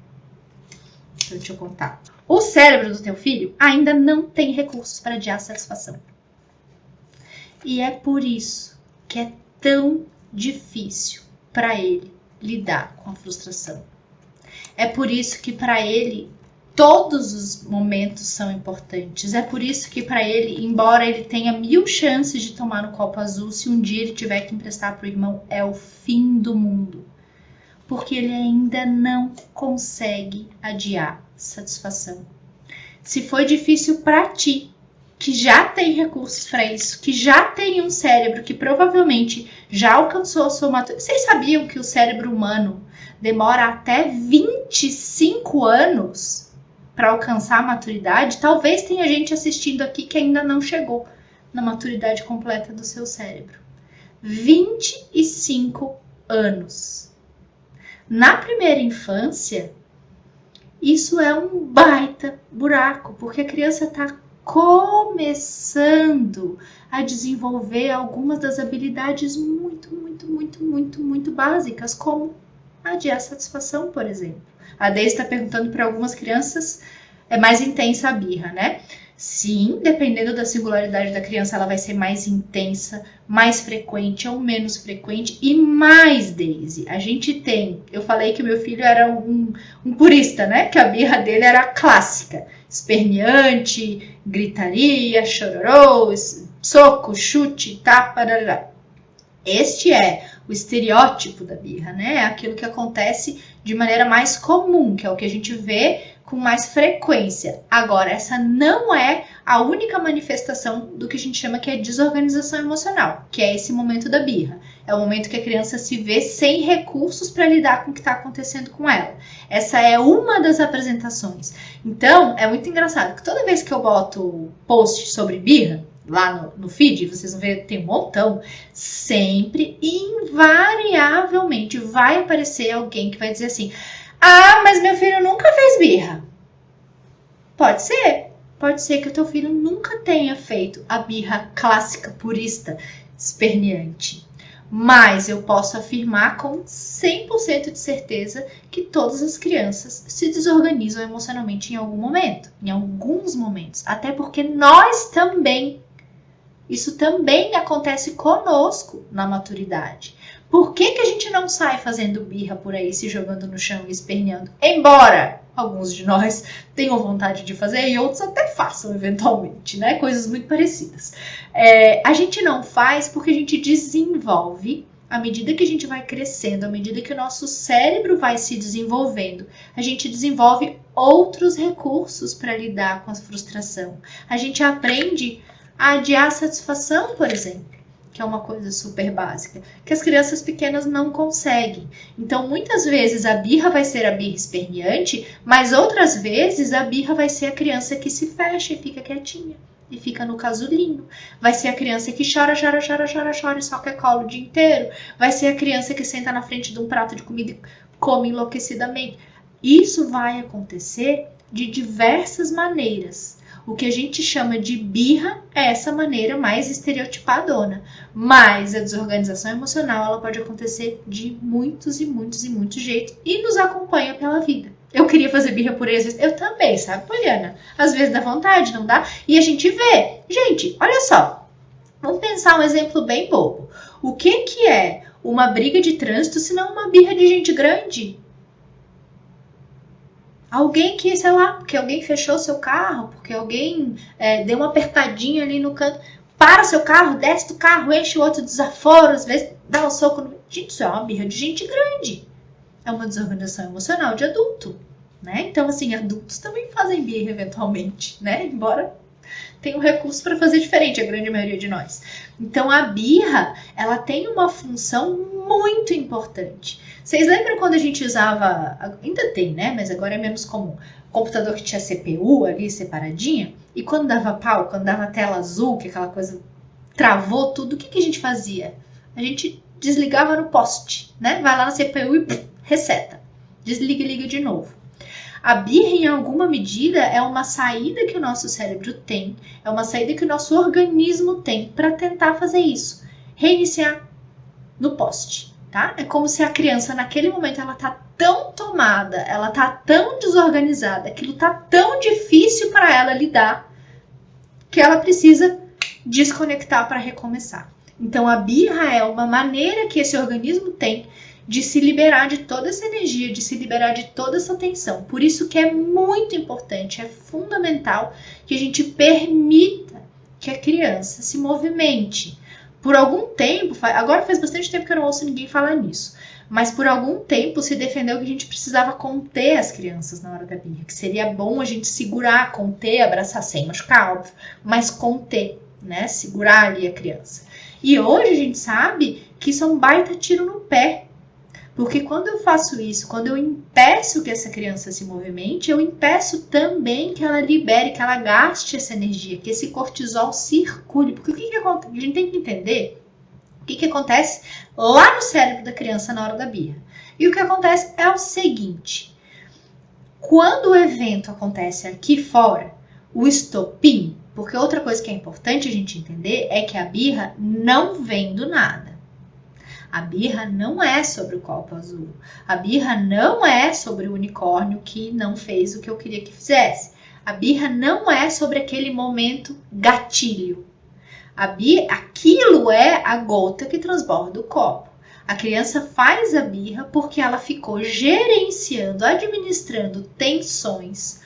Então, deixa eu contar. O cérebro do teu filho ainda não tem recursos para adiar a satisfação. E é por isso que é tão difícil para ele lidar com a frustração. É por isso que para ele todos os momentos são importantes. É por isso que para ele, embora ele tenha 1000 chances de tomar no copo azul, se um dia ele tiver que emprestar para o irmão, é o fim do mundo. Porque ele ainda não consegue adiar satisfação. Se foi difícil para ti, que já tem recursos para isso, que já tem um cérebro que provavelmente já alcançou a sua maturidade. Vocês sabiam que o cérebro humano demora até 25 anos para alcançar a maturidade? Talvez tenha gente assistindo aqui que ainda não chegou na maturidade completa do seu cérebro. 25 anos. Na primeira infância, isso é um baita buraco, porque a criança está começando a desenvolver algumas das habilidades muito básicas, como adiar satisfação, por exemplo. A Deise está perguntando para algumas crianças, é mais intensa a birra, né? Sim, dependendo da singularidade da criança, ela vai ser mais intensa, mais frequente ou menos frequente e mais, Daisy. A gente tem, eu falei que meu filho era um purista, né? Que a birra dele era clássica, esperneante, gritaria, chororô, soco, chute, tapa, darará. Este é o estereótipo da birra, né? É aquilo que acontece de maneira mais comum, que é o que a gente vê com mais frequência. Agora, essa não é a única manifestação do que a gente chama que é desorganização emocional, que é esse momento da birra. É o momento que a criança se vê sem recursos para lidar com o que está acontecendo com ela. Essa é uma das apresentações. Então, é muito engraçado que toda vez que eu boto post sobre birra, lá no feed, vocês vão ver, tem um montão, sempre, invariavelmente, vai aparecer alguém que vai dizer assim: ah, mas meu filho nunca fez birra. Pode ser que o teu filho nunca tenha feito a birra clássica, purista, esperneante. Mas eu posso afirmar com 100% de certeza que todas as crianças se desorganizam emocionalmente em algum momento, em alguns momentos. Até porque nós também. Isso também acontece conosco na maturidade. Por que a gente não sai fazendo birra por aí, se jogando no chão e esperneando? Embora alguns de nós tenham vontade de fazer e outros até façam eventualmente, né? Coisas muito parecidas. A gente não faz porque a gente desenvolve, à medida que a gente vai crescendo, à medida que o nosso cérebro vai se desenvolvendo, a gente desenvolve outros recursos para lidar com a frustração. A gente aprende a adiar a satisfação, por exemplo, que é uma coisa super básica, que as crianças pequenas não conseguem. Então, muitas vezes a birra vai ser a birra esperneante, mas outras vezes a birra vai ser a criança que se fecha e fica quietinha, e fica no casulinho. Vai ser a criança que chora e só quer colo o dia inteiro. Vai ser a criança que senta na frente de um prato de comida e come enlouquecidamente. Isso vai acontecer de diversas maneiras. O que a gente chama de birra é essa maneira mais estereotipadona. Mas a desorganização emocional ela pode acontecer de muitos jeitos e nos acompanha pela vida. Eu queria fazer birra por aí, às vezes. Eu também, sabe, Poliana? Às vezes dá vontade, não dá? E a gente vê. Gente, olha só. Vamos pensar um exemplo bem bobo. O que é uma briga de trânsito se não uma birra de gente grande? Alguém que, sei lá, porque alguém fechou seu carro, porque alguém deu uma apertadinha ali no canto, para seu carro, desce do carro, enche o outro desaforo, às vezes dá um soco no... Gente, isso é uma birra de gente grande. É uma desorganização emocional de adulto, né? Então, assim, adultos também fazem birra eventualmente, né? Embora tenha um recurso para fazer diferente, a grande maioria de nós. Então, a birra, ela tem uma função muito importante. Vocês lembram quando a gente usava, ainda tem, né? Mas agora é menos comum, computador que tinha CPU ali separadinha, e quando dava pau, quando dava tela azul, que aquela coisa travou tudo, o que a gente fazia? A gente desligava no poste, né? Vai lá na CPU e reseta. Desliga e liga de novo. A birra, em alguma medida, é uma saída que o nosso cérebro tem, é uma saída que o nosso organismo tem para tentar fazer isso. Reiniciar no poste, tá? É como se a criança, naquele momento, ela tá tão tomada, ela tá tão desorganizada, aquilo tá tão difícil para ela lidar, que ela precisa desconectar para recomeçar. Então, a birra é uma maneira que esse organismo tem de se liberar de toda essa energia, de se liberar de toda essa tensão. Por isso que é muito importante, é fundamental que a gente permita que a criança se movimente. Por algum tempo, agora faz bastante tempo que eu não ouço ninguém falar nisso, mas por algum tempo se defendeu que a gente precisava conter as crianças na hora da birra, que seria bom a gente segurar, conter, abraçar sem machucar, óbvio, mas conter, né? Segurar ali a criança. E hoje a gente sabe que isso é um baita tiro no pé. Porque quando eu faço isso, quando eu impeço que essa criança se movimente, eu impeço também que ela libere, que ela gaste essa energia, que esse cortisol circule. Porque o que acontece? A gente tem que entender o que acontece lá no cérebro da criança na hora da birra. E o que acontece é o seguinte: quando o evento acontece aqui fora, o estopim, porque outra coisa que é importante a gente entender é que a birra não vem do nada. A birra não é sobre o copo azul. A birra não é sobre o unicórnio que não fez o que eu queria que fizesse. A birra não é sobre aquele momento gatilho. Aquilo é a gota que transborda o copo. A criança faz a birra porque ela ficou gerenciando, administrando tensões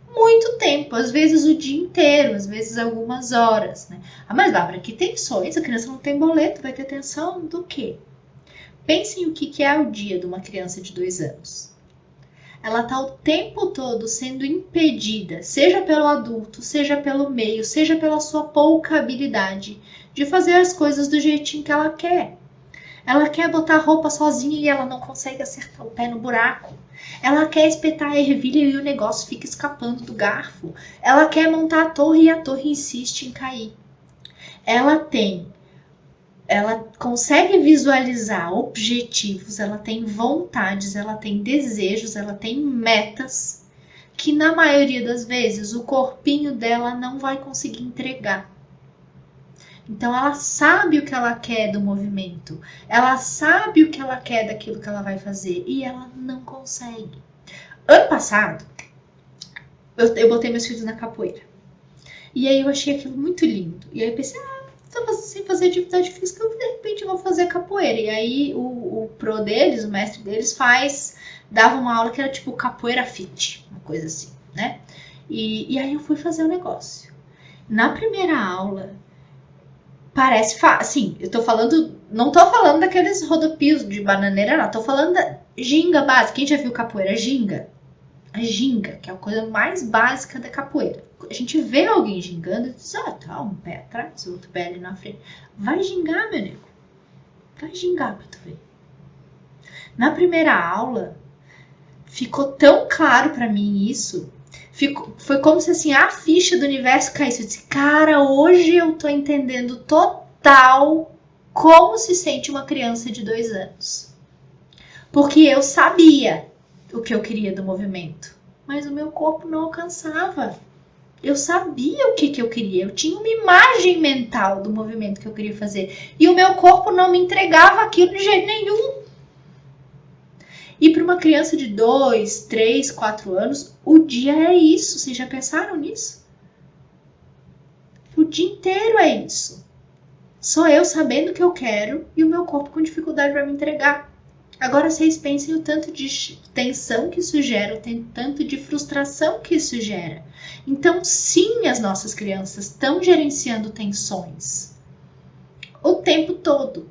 muito tempo, às vezes o dia inteiro, às vezes algumas horas, né? Ah, mas Bárbara, que tensões? A criança não tem boleto, vai ter tensão do quê? Pensem o que é o dia de uma criança de 2 anos. Ela está o tempo todo sendo impedida, seja pelo adulto, seja pelo meio, seja pela sua pouca habilidade, de fazer as coisas do jeitinho que ela quer. Ela quer botar a roupa sozinha e ela não consegue acertar o pé no buraco. Ela quer espetar a ervilha e o negócio fica escapando do garfo. Ela quer montar a torre e a torre insiste em cair. Ela consegue visualizar objetivos, ela tem vontades, ela tem desejos, ela tem metas que na maioria das vezes o corpinho dela não vai conseguir entregar. Então ela sabe o que ela quer do movimento, ela sabe o que ela quer daquilo que ela vai fazer e ela não consegue. Ano passado, eu botei meus filhos na capoeira. E aí eu achei aquilo muito lindo. E aí eu pensei, estava sem fazer atividade física, eu de repente vou fazer capoeira. E aí o pro deles, o mestre deles, dava uma aula que era tipo capoeira fit, uma coisa assim, né? E aí eu fui fazer o negócio. Na primeira aula, parece fácil, assim, não tô falando daqueles rodopios de bananeira, não, tô falando da ginga básica. Quem já viu capoeira ginga? A ginga, que é a coisa mais básica da capoeira. A gente vê alguém gingando e diz, tá um pé atrás, o outro pé ali na frente. Vai gingar, meu nego. Vai gingar pra tu ver. Na primeira aula, ficou tão claro pra mim isso. Foi como se assim, a ficha do universo caísse. Eu disse, cara, hoje eu tô entendendo total como se sente uma criança de 2 anos. Porque eu sabia o que eu queria do movimento, mas o meu corpo não alcançava. Eu sabia o que eu queria, eu tinha uma imagem mental do movimento que eu queria fazer e o meu corpo não me entregava aquilo de jeito nenhum. E para uma criança de 2, 3, 4 anos, o dia é isso. Vocês já pensaram nisso? O dia inteiro é isso. Só eu sabendo o que eu quero e o meu corpo com dificuldade para me entregar. Agora vocês pensem o tanto de tensão que isso gera, o tanto de frustração que isso gera. Então, sim, as nossas crianças estão gerenciando tensões o tempo todo.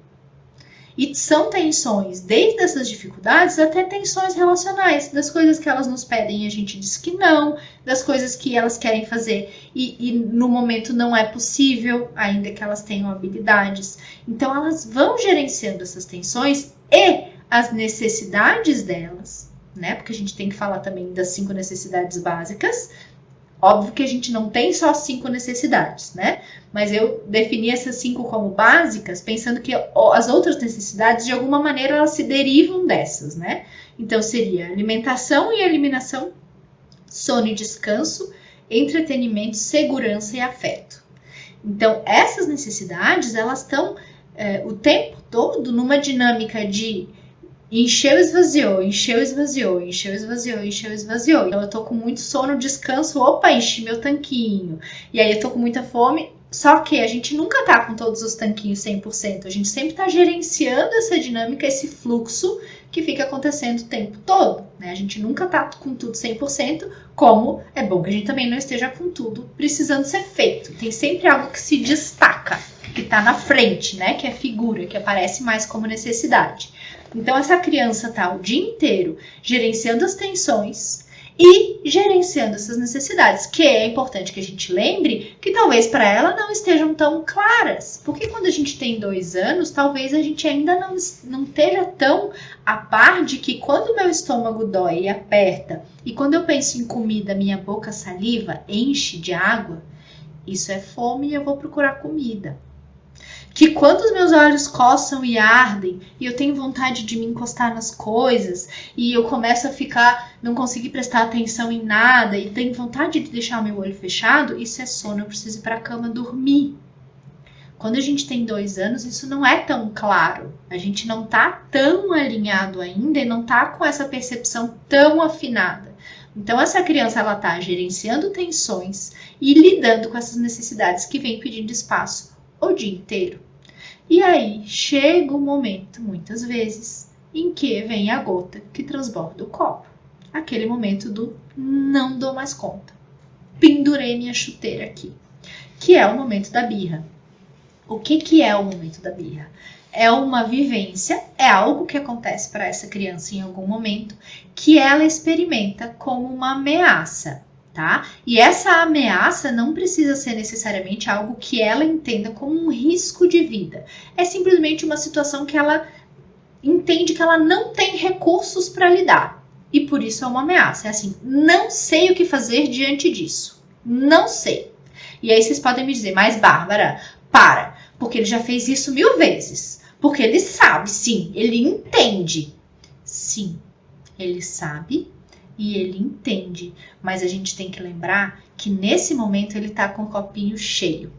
E são tensões, desde essas dificuldades até tensões relacionais, das coisas que elas nos pedem e a gente diz que não, das coisas que elas querem fazer e no momento não é possível, ainda que elas tenham habilidades. Então, elas vão gerenciando essas tensões e as necessidades delas, né? Porque a gente tem que falar também das 5 necessidades básicas. Óbvio que a gente não tem só 5 necessidades, né? Mas eu defini essas 5 como básicas, pensando que as outras necessidades, de alguma maneira, elas se derivam dessas, né? Então, seria alimentação e eliminação, sono e descanso, entretenimento, segurança e afeto. Então, essas necessidades, elas estão o tempo todo numa dinâmica de encheu, esvaziou, encheu, esvaziou, encheu, esvaziou, encheu, esvaziou. Então eu tô com muito sono, descanso, opa, enchi meu tanquinho. E aí eu tô com muita fome, só que a gente nunca tá com todos os tanquinhos 100%. A gente sempre tá gerenciando essa dinâmica, esse fluxo que fica acontecendo o tempo todo, né? A gente nunca tá com tudo 100%, como é bom que a gente também não esteja com tudo precisando ser feito. Tem sempre algo que se destaca, que tá na frente, né? Que é figura, que aparece mais como necessidade. Então, essa criança tá o dia inteiro gerenciando as tensões e gerenciando essas necessidades, que é importante que a gente lembre que talvez para ela não estejam tão claras. Porque quando a gente tem 2 anos, talvez a gente ainda não esteja tão a par de que quando meu estômago dói e aperta, e quando eu penso em comida, minha boca saliva, enche de água, isso é fome e eu vou procurar comida. Que quando os meus olhos coçam e ardem, e eu tenho vontade de me encostar nas coisas, e eu começo a não conseguir prestar atenção em nada, e tenho vontade de deixar o meu olho fechado, isso é sono, eu preciso ir para a cama dormir. Quando a gente tem 2 anos, isso não é tão claro. A gente não tá tão alinhado ainda e não tá com essa percepção tão afinada. Então, essa criança, ela tá gerenciando tensões e lidando com essas necessidades que vem pedindo espaço o dia inteiro. E aí, chega o momento, muitas vezes, em que vem a gota que transborda o copo. Aquele momento do não dou mais conta. Pendurei minha chuteira aqui. Que é o momento da birra. O que é o momento da birra? É uma vivência, é algo que acontece para essa criança em algum momento, que ela experimenta como uma ameaça, tá? E essa ameaça não precisa ser necessariamente algo que ela entenda como um risco de vida. É simplesmente uma situação que ela entende que ela não tem recursos para lidar. E por isso é uma ameaça. É assim, não sei o que fazer diante disso. Não sei. E aí vocês podem me dizer, mas Bárbara, para, porque ele já fez isso 1000 vezes. Porque ele sabe, sim, ele entende. Sim, ele sabe e ele entende. Mas a gente tem que lembrar que nesse momento ele tá com o copinho cheio.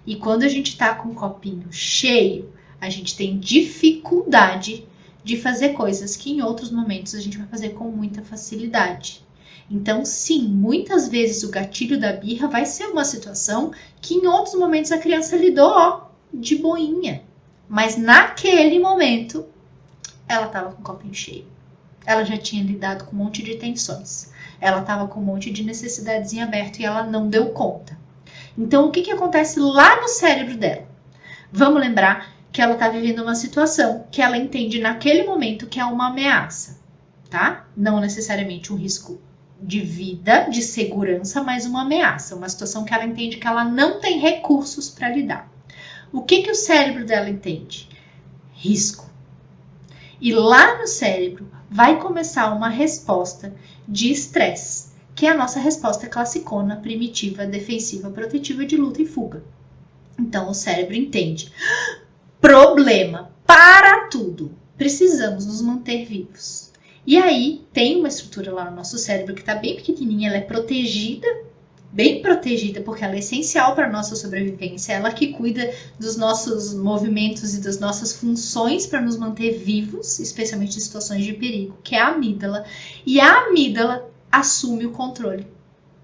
E quando a gente tá com o copinho cheio, a gente tem dificuldade de fazer coisas que em outros momentos a gente vai fazer com muita facilidade. Então, sim, muitas vezes o gatilho da birra vai ser uma situação que em outros momentos a criança lidou de boinha. Mas naquele momento, ela estava com o copinho cheio. Ela já tinha lidado com um monte de tensões. Ela estava com um monte de necessidades em aberto e ela não deu conta. Então, o que acontece lá no cérebro dela? Vamos lembrar que ela está vivendo uma situação que ela entende naquele momento que é uma ameaça, tá? Não necessariamente um risco de vida, de segurança, mas uma ameaça. Uma situação que ela entende que ela não tem recursos para lidar. O que o cérebro dela entende? Risco. E lá no cérebro vai começar uma resposta de estresse, que é a nossa resposta classicona, primitiva, defensiva, protetiva de luta e fuga. Então o cérebro entende. Problema, para tudo. Precisamos nos manter vivos. E aí tem uma estrutura lá no nosso cérebro que está bem pequenininha, ela é protegida, bem protegida, porque ela é essencial para a nossa sobrevivência. Ela que cuida dos nossos movimentos e das nossas funções para nos manter vivos, especialmente em situações de perigo, que é a amígdala. E a amígdala assume o controle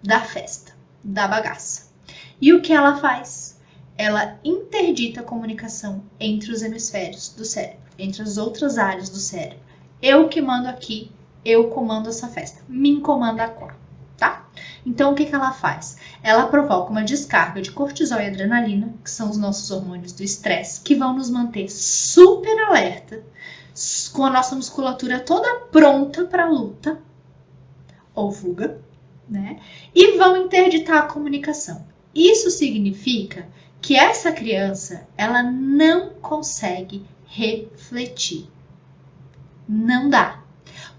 da festa, da bagaça. E o que ela faz? Ela interdita a comunicação entre os hemisférios do cérebro, entre as outras áreas do cérebro. Eu que mando aqui, eu comando essa festa. Me comanda lá, tá? Então, o que ela faz? Ela provoca uma descarga de cortisol e adrenalina, que são os nossos hormônios do estresse, que vão nos manter super alerta, com a nossa musculatura toda pronta para luta ou fuga, né? E vão interditar a comunicação. Isso significa que essa criança, ela não consegue refletir. Não dá.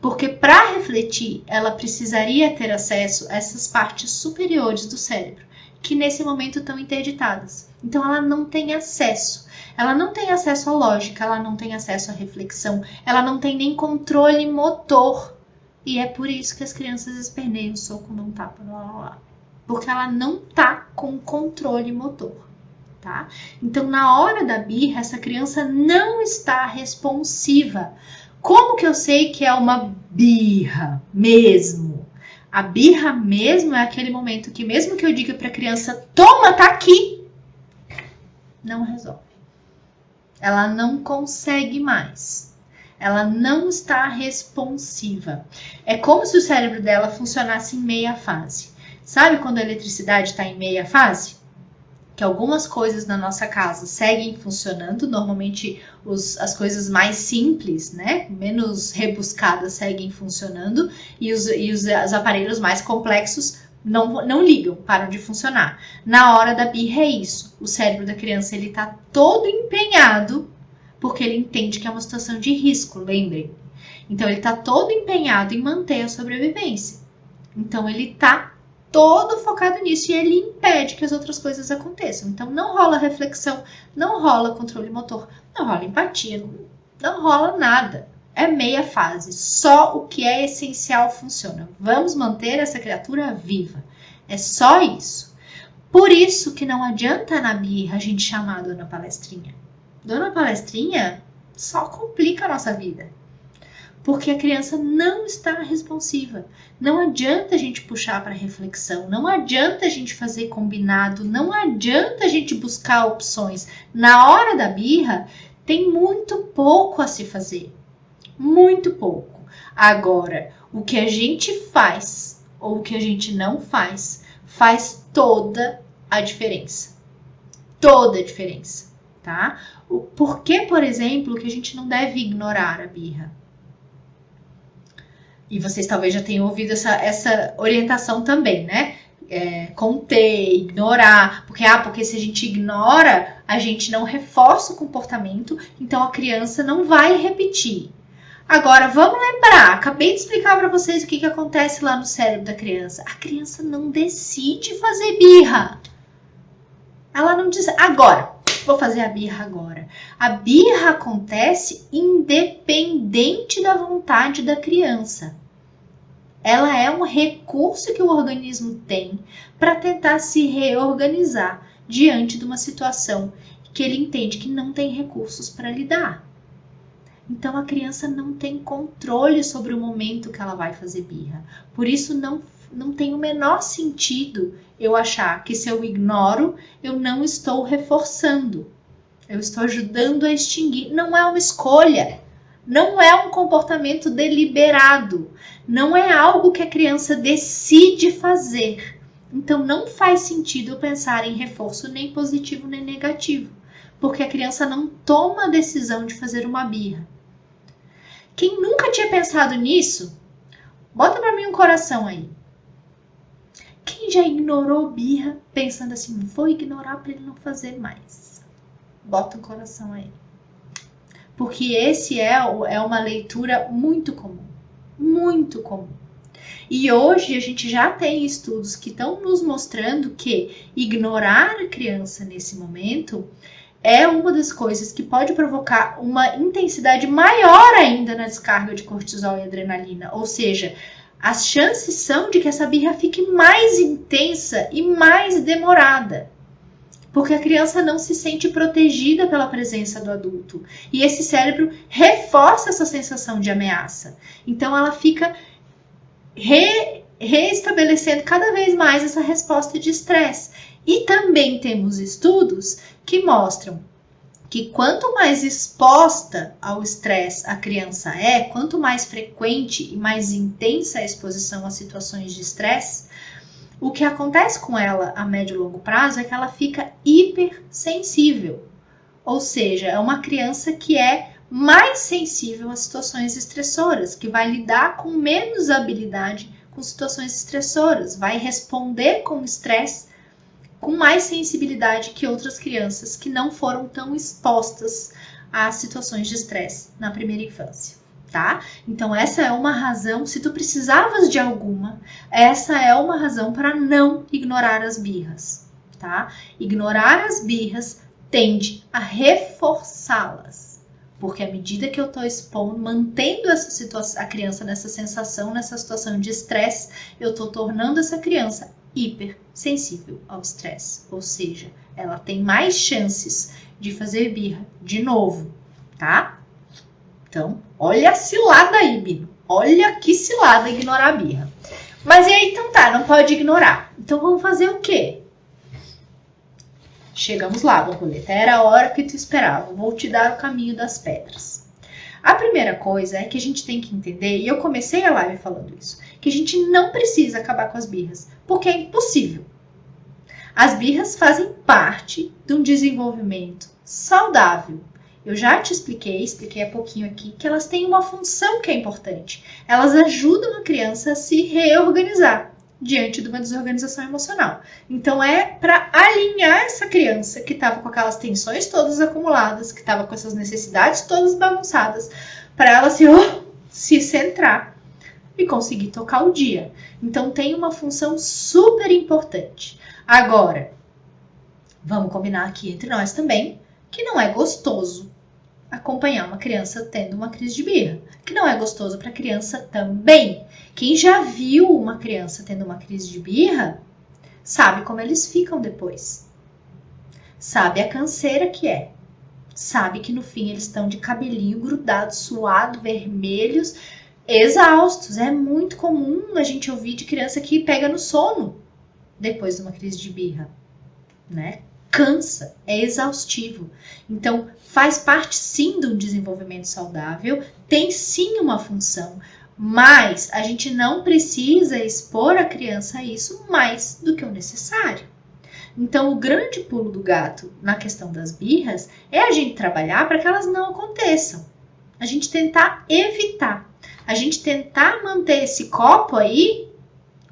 Porque para refletir, ela precisaria ter acesso a essas partes superiores do cérebro, que nesse momento estão interditadas. Então ela não tem acesso. Ela não tem acesso à lógica, ela não tem acesso à reflexão, ela não tem nem controle motor. E é por isso que as crianças esperneiam, soco, não tapa, lá. Porque ela não tá com controle motor. Tá? Então, na hora da birra, essa criança não está responsiva. Como que eu sei que é uma birra mesmo? A birra mesmo é aquele momento que mesmo que eu diga para a criança, toma, tá aqui, não resolve. Ela não consegue mais. Ela não está responsiva. É como se o cérebro dela funcionasse em meia fase. Sabe quando a eletricidade está em meia fase? Que algumas coisas na nossa casa seguem funcionando, normalmente as coisas mais simples, né, menos rebuscadas seguem funcionando e os aparelhos mais complexos não ligam, param de funcionar. Na hora da birra é isso, o cérebro da criança ele tá todo empenhado porque ele entende que é uma situação de risco, lembrem. Então ele tá todo empenhado em manter a sobrevivência. Então ele tá todo focado nisso e ele impede que as outras coisas aconteçam. Então não rola reflexão, não rola controle motor, não rola empatia, não rola nada. É meia fase, só o que é essencial funciona. Vamos manter essa criatura viva. É só isso. Por isso que não adianta na birra a gente chamar a Dona Palestrinha. Dona Palestrinha só complica a nossa vida. Porque a criança não está responsiva. Não adianta a gente puxar para reflexão, não adianta a gente fazer combinado, não adianta a gente buscar opções. Na hora da birra, tem muito pouco a se fazer. Muito pouco. Agora, o que a gente faz ou o que a gente não faz, faz toda a diferença. Toda a diferença, tá? Por que, por exemplo, que a gente não deve ignorar a birra? E vocês talvez já tenham ouvido essa orientação também, né? Conter, ignorar. Porque se a gente ignora, a gente não reforça o comportamento, então a criança não vai repetir. Agora, vamos lembrar, acabei de explicar para vocês o que acontece lá no cérebro da criança. A criança não decide fazer birra. Ela não diz, agora, vou fazer a birra agora. A birra acontece independente da vontade da criança. Ela é um recurso que o organismo tem para tentar se reorganizar diante de uma situação que ele entende que não tem recursos para lidar. Então a criança não tem controle sobre o momento que ela vai fazer birra. Por isso não tem o menor sentido eu achar que se eu ignoro, eu não estou reforçando. Eu estou ajudando a extinguir. Não é uma escolha. Não é um comportamento deliberado. Não é algo que a criança decide fazer. Então não faz sentido eu pensar em reforço nem positivo nem negativo. Porque a criança não toma a decisão de fazer uma birra. Quem nunca tinha pensado nisso, bota pra mim um coração aí. Quem já ignorou birra pensando assim, vou ignorar para ele não fazer mais? Bota um coração aí. Porque esse é uma leitura muito comum. Muito comum. E hoje a gente já tem estudos que estão nos mostrando que ignorar a criança nesse momento é uma das coisas que pode provocar uma intensidade maior ainda na descarga de cortisol e adrenalina. Ou seja, as chances são de que essa birra fique mais intensa e mais demorada. Porque a criança não se sente protegida pela presença do adulto. E esse cérebro reforça essa sensação de ameaça. Então ela fica reestabelecendo cada vez mais essa resposta de estresse. E também temos estudos que mostram que quanto mais exposta ao estresse a criança é, quanto mais frequente e mais intensa a exposição a situações de estresse, o que acontece com ela a médio e longo prazo é que ela fica hipersensível. Ou seja, é uma criança que é mais sensível a situações estressoras, que vai lidar com menos habilidade com situações estressoras, vai responder com estresse com mais sensibilidade que outras crianças que não foram tão expostas a situações de estresse na primeira infância, tá? Então essa é uma razão, se tu precisavas de alguma, essa é uma razão para não ignorar as birras, tá? Ignorar as birras tende a reforçá-las, porque à medida que eu estou expondo, mantendo essa situação, a criança nessa sensação, nessa situação de estresse, eu estou tornando essa criança hipersensível ao estresse, ou seja, ela tem mais chances de fazer birra de novo, tá? Então, olha a cilada aí, Bino. Olha que cilada ignorar a birra. Mas e aí, então tá, não pode ignorar. Então vamos fazer o quê? Chegamos lá, borboleta. Era a hora que tu esperava. Vou te dar o caminho das pedras. A primeira coisa é que a gente tem que entender, e eu comecei a live falando isso, que a gente não precisa acabar com as birras, porque é impossível. As birras fazem parte de um desenvolvimento saudável. Eu já te expliquei há pouquinho aqui, que elas têm uma função que é importante. Elas ajudam a criança a se reorganizar diante de uma desorganização emocional. Então é para alinhar essa criança que estava com aquelas tensões todas acumuladas, que estava com essas necessidades todas bagunçadas, para ela se centrar e conseguir tocar o dia. Então tem uma função super importante. Agora, vamos combinar aqui entre nós também, que não é gostoso acompanhar uma criança tendo uma crise de birra, que não é gostoso para a criança também. Quem já viu uma criança tendo uma crise de birra, sabe como eles ficam depois. Sabe a canseira que é. sabe que no fim eles estão de cabelinho grudado, suado, vermelhos, exaustos. É muito comum a gente ouvir de criança que pega no sono depois de uma crise de birra, né? Cansa, é exaustivo. Então, faz parte sim de um desenvolvimento saudável, tem sim uma função, mas a gente não precisa expor a criança a isso mais do que o necessário. Então, o grande pulo do gato na questão das birras é a gente trabalhar para que elas não aconteçam. A gente tentar evitar. A gente tentar manter esse copo aí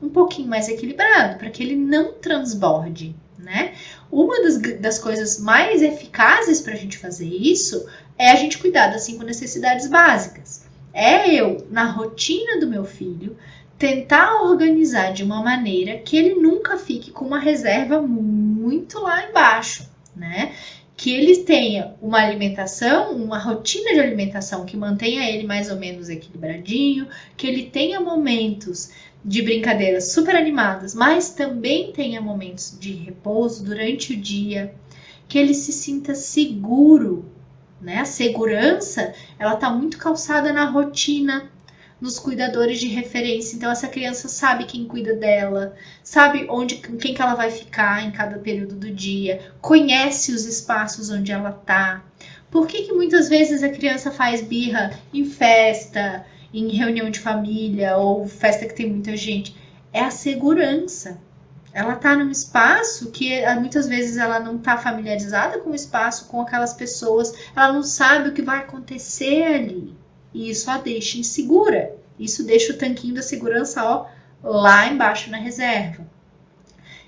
um pouquinho mais equilibrado, para que ele não transborde, né? Uma das coisas mais eficazes para a gente fazer isso é a gente cuidar das 5 necessidades básicas. É eu, na rotina do meu filho, tentar organizar de uma maneira que ele nunca fique com uma reserva muito lá embaixo, né? Que ele tenha uma alimentação, uma rotina de alimentação que mantenha ele mais ou menos equilibradinho, que ele tenha momentos de brincadeiras super animadas, mas também tenha momentos de repouso durante o dia, que ele se sinta seguro, né? A segurança, ela tá muito calçada na rotina, nos cuidadores de referência. Então essa criança sabe quem cuida dela, sabe quem que ela vai ficar em cada período do dia, conhece os espaços onde ela tá. Por que muitas vezes a criança faz birra em festa, em reunião de família ou festa que tem muita gente? É a segurança. Ela tá num espaço que muitas vezes ela não tá familiarizada com o espaço, com aquelas pessoas, ela não sabe o que vai acontecer ali. E isso a deixa insegura. Isso deixa o tanquinho da segurança, lá embaixo na reserva.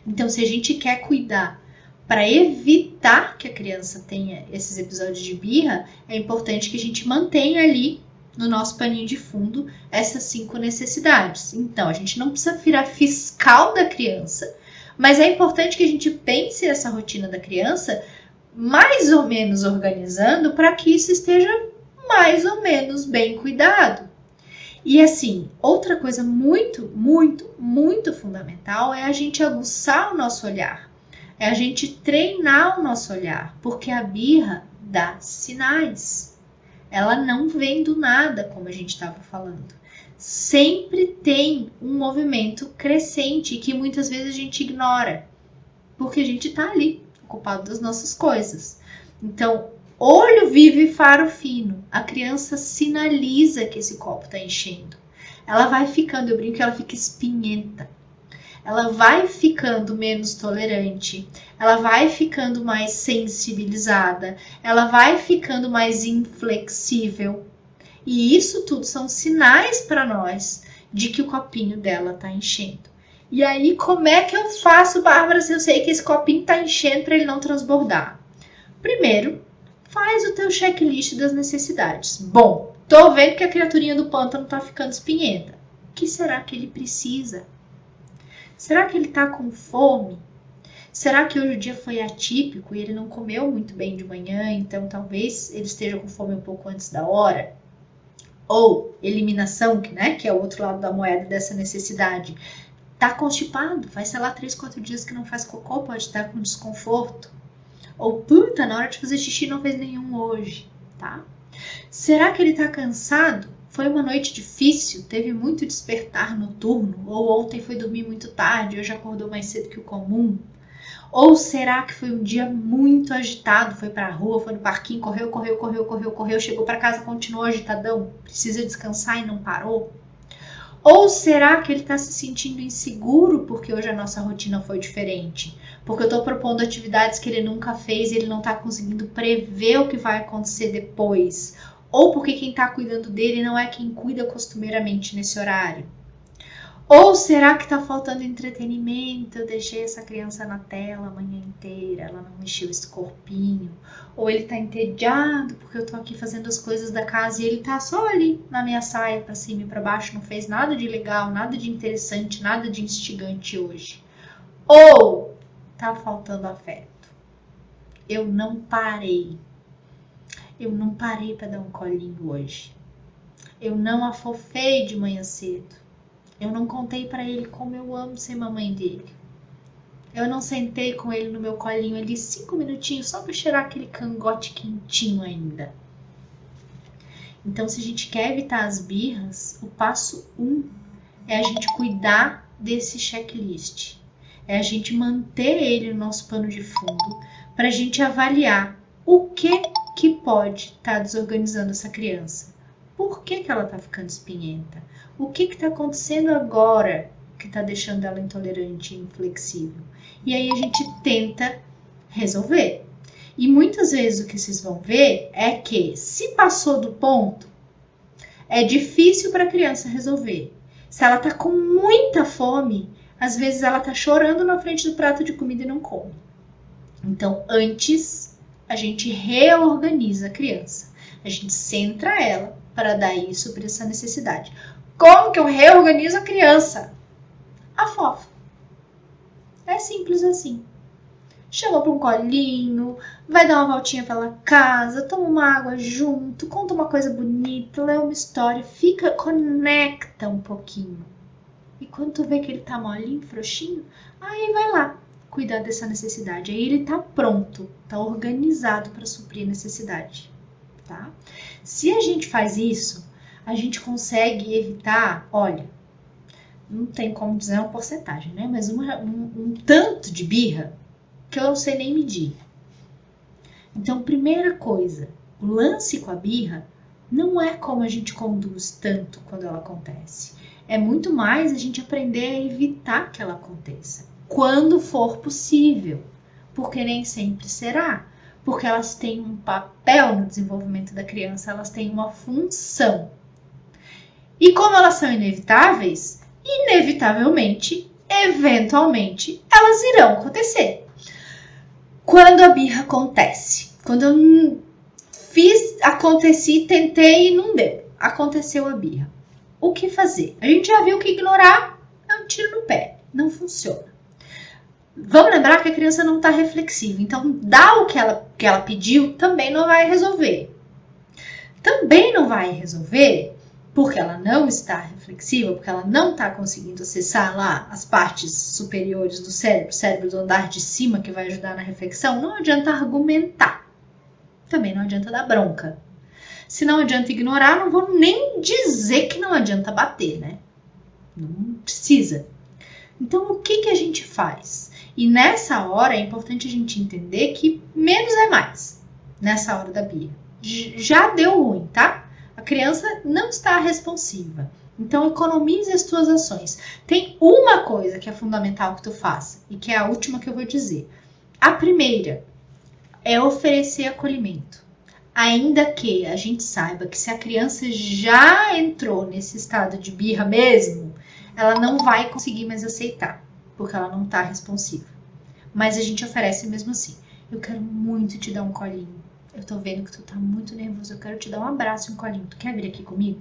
Então, se a gente quer cuidar para evitar que a criança tenha esses episódios de birra, é importante que a gente mantenha ali no nosso paninho de fundo essas 5 necessidades. Então, a gente não precisa virar fiscal da criança, mas é importante que a gente pense essa rotina da criança mais ou menos organizando para que isso esteja mais ou menos bem cuidado. E assim, outra coisa muito, muito, muito fundamental é a gente aguçar o nosso olhar. É a gente treinar o nosso olhar, porque a birra dá sinais. Ela não vem do nada, como a gente estava falando. Sempre tem um movimento crescente que muitas vezes a gente ignora, porque a gente está ali, ocupado das nossas coisas. Então, olho vivo e faro fino. A criança sinaliza que esse copo está enchendo. Ela vai ficando, eu brinco que ela fica espinhenta. Ela vai ficando menos tolerante. Ela vai ficando mais sensibilizada. Ela vai ficando mais inflexível. E isso tudo são sinais para nós de que o copinho dela está enchendo. E aí, como é que eu faço, Bárbara, se eu sei que esse copinho está enchendo para ele não transbordar? Primeiro, faz o teu checklist das necessidades. Bom, tô vendo que a criaturinha do pântano tá ficando espinhenta. O que será que ele precisa? Será que ele tá com fome? Será que hoje o dia foi atípico e ele não comeu muito bem de manhã, então talvez ele esteja com fome um pouco antes da hora? Ou eliminação, né, que é o outro lado da moeda dessa necessidade. Tá constipado, faz, sei lá, 3, 4 dias que não faz cocô, pode estar com desconforto. Ou, puta, na hora de fazer xixi não fez nenhum hoje, tá? Será que ele tá cansado? Foi uma noite difícil? Teve muito despertar noturno? Ou ontem foi dormir muito tarde, hoje acordou mais cedo que o comum? Ou será que foi um dia muito agitado? Foi pra rua, foi no parquinho, correu, chegou pra casa, continuou agitadão? Precisa descansar e não parou? Ou será que ele está se sentindo inseguro porque hoje a nossa rotina foi diferente? Porque eu estou propondo atividades que ele nunca fez e ele não está conseguindo prever o que vai acontecer depois? Ou porque quem está cuidando dele não é quem cuida costumeiramente nesse horário? Ou será que está faltando entretenimento? Eu deixei essa criança na tela a manhã inteira, ela não mexeu esse corpinho. Ou ele está entediado porque eu estou aqui fazendo as coisas da casa e ele está só ali na minha saia, para cima e para baixo, não fez nada de legal, nada de interessante, nada de instigante hoje. Ou está faltando afeto. Eu não parei para dar um colinho hoje. Eu não afofei de manhã cedo. Eu não contei pra ele como eu amo ser mamãe dele. Eu não sentei com ele no meu colinho ali 5 minutinhos só para cheirar aquele cangote quentinho ainda. Então, se a gente quer evitar as birras, o passo 1 é a gente cuidar desse checklist. É a gente manter ele no nosso pano de fundo para a gente avaliar o que pode estar desorganizando essa criança. Por que ela está ficando espinhenta? O que está acontecendo agora que está deixando ela intolerante e inflexível? E aí a gente tenta resolver. E muitas vezes o que vocês vão ver é que, se passou do ponto, é difícil para a criança resolver. Se ela está com muita fome, às vezes ela está chorando na frente do prato de comida e não come. Então, antes, a gente reorganiza a criança. A gente centra ela para daí suprir essa necessidade. Como que eu reorganizo a criança? Afofa. É simples assim. Chama para um colinho, vai dar uma voltinha pela casa, toma uma água junto, conta uma coisa bonita, lê uma história, conecta um pouquinho. E quando tu vê que ele tá molinho, frouxinho, aí vai lá cuidar dessa necessidade. Aí ele tá pronto, tá organizado para suprir a necessidade, tá? Se a gente faz isso, a gente consegue evitar, olha, não tem como dizer uma porcentagem, né? Mas um tanto de birra que eu não sei nem medir. Então, primeira coisa, o lance com a birra não é como a gente conduz tanto quando ela acontece. É muito mais a gente aprender a evitar que ela aconteça, quando for possível, porque nem sempre será, porque elas têm um papel no desenvolvimento da criança, elas têm uma função. E como elas são inevitáveis, inevitavelmente, eventualmente, elas irão acontecer. Quando a birra acontece, quando eu aconteci, tentei e não deu, aconteceu a birra. O que fazer? A gente já viu que ignorar é um tiro no pé, não funciona. Vamos lembrar que a criança não está reflexiva, então dar o que ela pediu também não vai resolver. Também não vai resolver porque ela não está reflexiva, porque ela não está conseguindo acessar lá as partes superiores do cérebro do andar de cima que vai ajudar na reflexão. Não adianta argumentar. Também não adianta dar bronca. Se não adianta ignorar, não vou nem dizer que não adianta bater, né? Não precisa. Então, o que a gente faz? E nessa hora é importante a gente entender que menos é mais nessa hora da birra. Já deu ruim, tá? A criança não está responsiva. Então, economize as tuas ações. Tem uma coisa que é fundamental que tu faça e que é a última que eu vou dizer. A primeira é oferecer acolhimento. Ainda que a gente saiba que se a criança já entrou nesse estado de birra mesmo, ela não vai conseguir mais aceitar, porque ela não está responsiva. Mas a gente oferece mesmo assim. Eu quero muito te dar um colinho. Eu tô vendo que tu tá muito nervoso. Eu quero te dar um abraço e um colinho. Tu quer vir aqui comigo?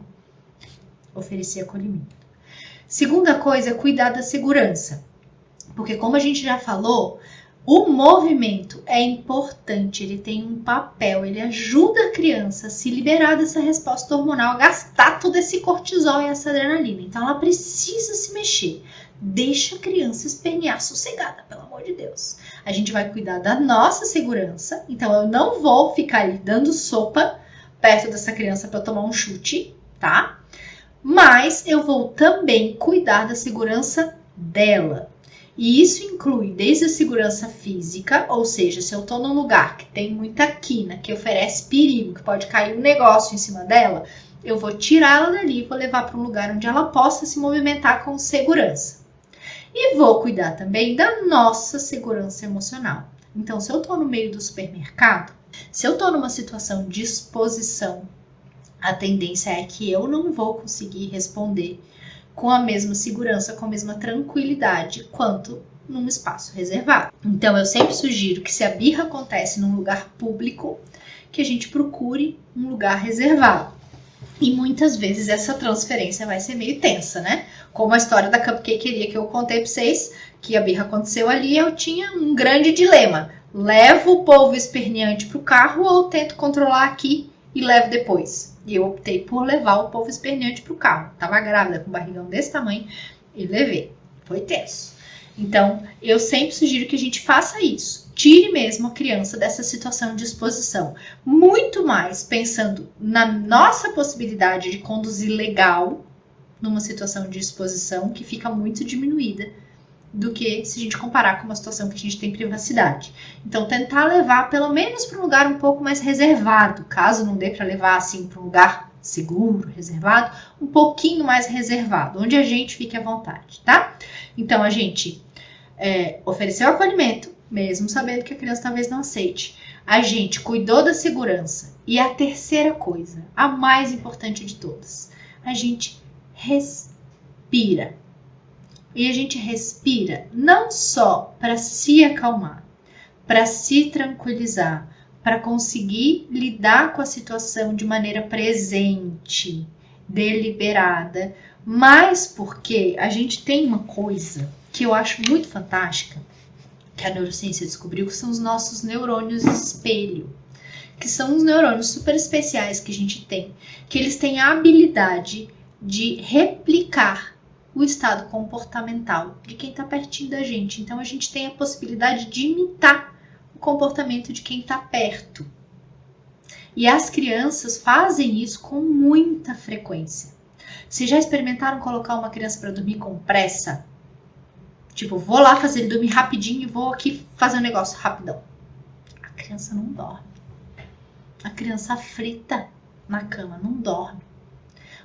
Oferecer acolhimento. Segunda coisa é cuidar da segurança. Porque como a gente já falou, o movimento é importante. Ele tem um papel. Ele ajuda a criança a se liberar dessa resposta hormonal, a gastar todo esse cortisol e essa adrenalina. Então ela precisa se mexer. Deixa a criança espernear sossegada, pelo amor de Deus. A gente vai cuidar da nossa segurança. Então, eu não vou ficar ali dando sopa perto dessa criança para tomar um chute, tá? Mas eu vou também cuidar da segurança dela. E isso inclui desde a segurança física, ou seja, se eu tô num lugar que tem muita quina, que oferece perigo, que pode cair um negócio em cima dela, eu vou tirá-la dali e vou levar para um lugar onde ela possa se movimentar com segurança. E vou cuidar também da nossa segurança emocional. Então, se eu estou no meio do supermercado, se eu estou numa situação de exposição, a tendência é que eu não vou conseguir responder com a mesma segurança, com a mesma tranquilidade quanto num espaço reservado. Então, eu sempre sugiro que se a birra acontece num lugar público, que a gente procure um lugar reservado. E muitas vezes essa transferência vai ser meio tensa, né? Como a história da cupcakeria que eu contei pra vocês, que a birra aconteceu ali, eu tinha um grande dilema. Levo o polvo esperneante pro carro ou tento controlar aqui e levo depois? E eu optei por levar o polvo esperneante pro carro. Tava grávida, com um barrigão desse tamanho, e levei. Foi tenso. Então, eu sempre sugiro que a gente faça isso. Tire mesmo a criança dessa situação de exposição. Muito mais pensando na nossa possibilidade de conduzir legal numa situação de exposição que fica muito diminuída do que se a gente comparar com uma situação que a gente tem privacidade. Então, tentar levar pelo menos para um lugar um pouco mais reservado, caso não dê para levar assim para um lugar seguro, reservado, um pouquinho mais reservado, onde a gente fique à vontade, tá? Então, a gente ofereceu acolhimento, mesmo sabendo que a criança talvez não aceite. A gente cuidou da segurança. E a terceira coisa, a mais importante de todas, a gente respira. E a gente respira não só para se acalmar, para se tranquilizar, para conseguir lidar com a situação de maneira presente, deliberada, mas porque a gente tem uma coisa que eu acho muito fantástica, que a neurociência descobriu, que são os nossos neurônios espelho, que são os neurônios super especiais que a gente tem, que eles têm a habilidade de replicar o estado comportamental de quem está pertinho da gente. Então, a gente tem a possibilidade de imitar o comportamento de quem está perto. E as crianças fazem isso com muita frequência. Vocês já experimentaram colocar uma criança para dormir com pressa? Tipo, vou lá fazer ele dormir rapidinho e vou aqui fazer um negócio rapidão. A criança não dorme. A criança frita na cama não dorme.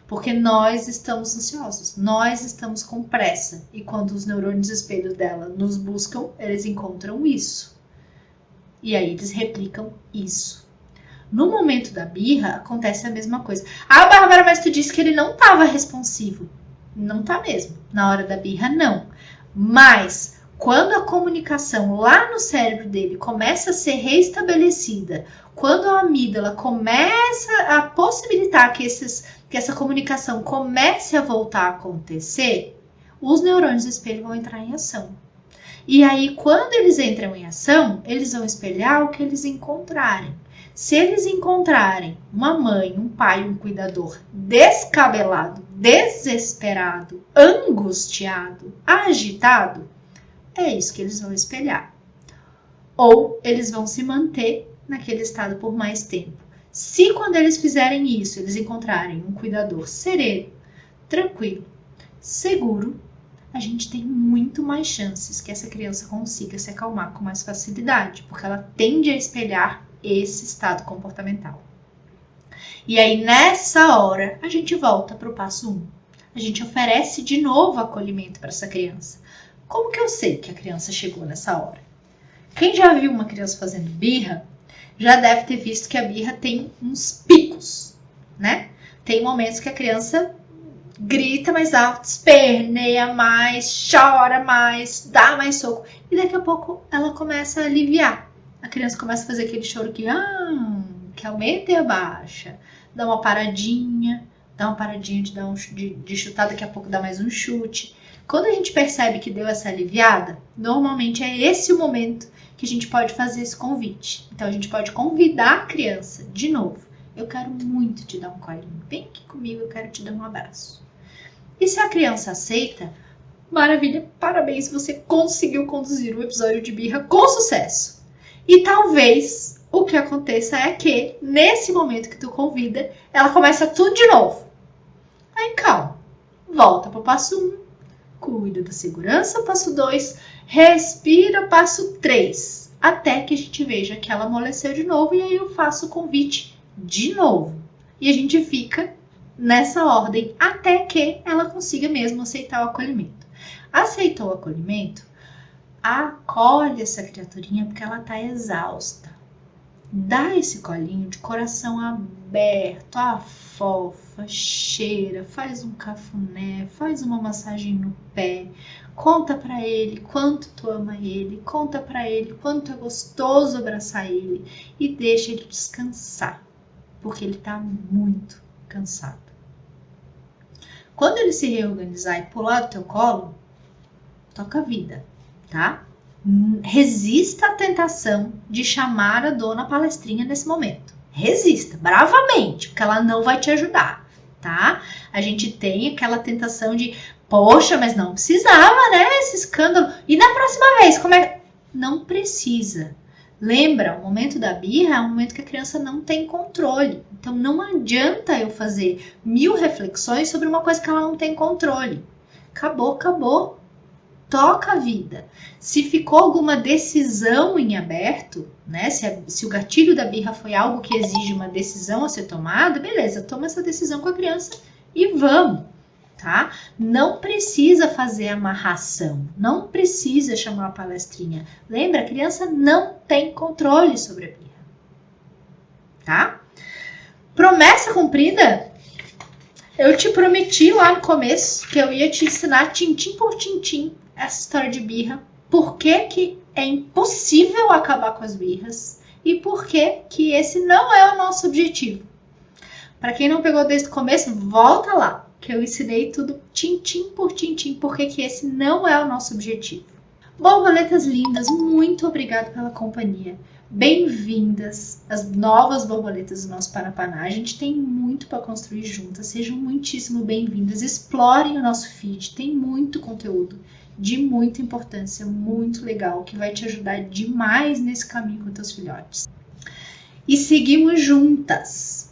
Porque nós estamos ansiosos, nós estamos com pressa. E quando os neurônios espelhos dela nos buscam, eles encontram isso. E aí eles replicam isso. No momento da birra, acontece a mesma coisa. Ah, Bárbara, mas tu disse que ele não estava responsivo. Não tá mesmo. Na hora da birra, não. Mas, quando a comunicação lá no cérebro dele começa a ser reestabelecida, quando a amígdala começa a possibilitar que essa comunicação comece a voltar a acontecer, os neurônios do espelho vão entrar em ação. E aí, quando eles entram em ação, eles vão espelhar o que eles encontrarem. Se eles encontrarem uma mãe, um pai, um cuidador descabelado, desesperado, angustiado, agitado, é isso que eles vão espelhar. Ou eles vão se manter naquele estado por mais tempo. Se quando eles fizerem isso, eles encontrarem um cuidador sereno, tranquilo, seguro, a gente tem muito mais chances que essa criança consiga se acalmar com mais facilidade, porque ela tende a espelhar esse estado comportamental. E aí, nessa hora, a gente volta para o passo 1. A gente oferece de novo acolhimento para essa criança. Como que eu sei que a criança chegou nessa hora? Quem já viu uma criança fazendo birra, já deve ter visto que a birra tem uns picos, né? Tem momentos que a criança grita mais alto, esperneia mais, chora mais, dá mais soco. E daqui a pouco ela começa a aliviar. A criança começa a fazer aquele choro que aumenta e abaixa. Dá uma paradinha de dar de chutar, daqui a pouco dá mais um chute. Quando a gente percebe que deu essa aliviada, normalmente é esse o momento que a gente pode fazer esse convite. Então a gente pode convidar a criança de novo. Eu quero muito te dar um colinho. Vem aqui comigo, eu quero te dar um abraço. E se a criança aceita, maravilha, parabéns, você conseguiu conduzir o episódio de birra com sucesso. E talvez o que aconteça é que, nesse momento que tu convida, ela começa tudo de novo. Aí calma, volta para o passo 1, cuida da segurança, passo 2, respira, passo 3, até que a gente veja que ela amoleceu de novo e aí eu faço o convite de novo. E a gente fica nessa ordem até que ela consiga mesmo aceitar o acolhimento. Aceitou o acolhimento? Acolhe essa criaturinha porque ela está exausta. Dá esse colinho de coração aberto, afofa, cheira, faz um cafuné, faz uma massagem no pé, conta pra ele quanto tu ama ele, conta pra ele quanto é gostoso abraçar ele e deixa ele descansar, porque ele tá muito cansado. Quando ele se reorganizar e pular do teu colo, toca a vida, tá? Resista à tentação de chamar a dona palestrinha nesse momento. Resista, bravamente, porque ela não vai te ajudar, tá? A gente tem aquela tentação de Poxa, mas não precisava, né? Esse escândalo. E na próxima vez, como é? Não precisa. Lembra, o momento da birra é um momento que a criança não tem controle. Então não adianta eu fazer 1000 reflexões sobre uma coisa que ela não tem controle. Acabou, acabou. Toca a vida. Se ficou alguma decisão em aberto, né? Se o gatilho da birra foi algo que exige uma decisão a ser tomada, beleza, toma essa decisão com a criança e vamos, tá? Não precisa fazer amarração, não precisa chamar uma palestrinha. Lembra, a criança não tem controle sobre a birra, tá? Promessa cumprida? Eu te prometi lá no começo que eu ia te ensinar tintim por tintim essa história de birra, por que é impossível acabar com as birras e por que esse não é o nosso objetivo. Para quem não pegou desde o começo, volta lá, que eu ensinei tudo tintim por tintim, por que esse não é o nosso objetivo. Borboletas lindas, muito obrigada pela companhia. Bem-vindas as novas borboletas do nosso Parapaná. A gente tem muito para construir juntas. Sejam muitíssimo bem-vindas. Explorem o nosso feed. Tem muito conteúdo de muita importância, muito legal, que vai te ajudar demais nesse caminho com teus filhotes. E seguimos juntas.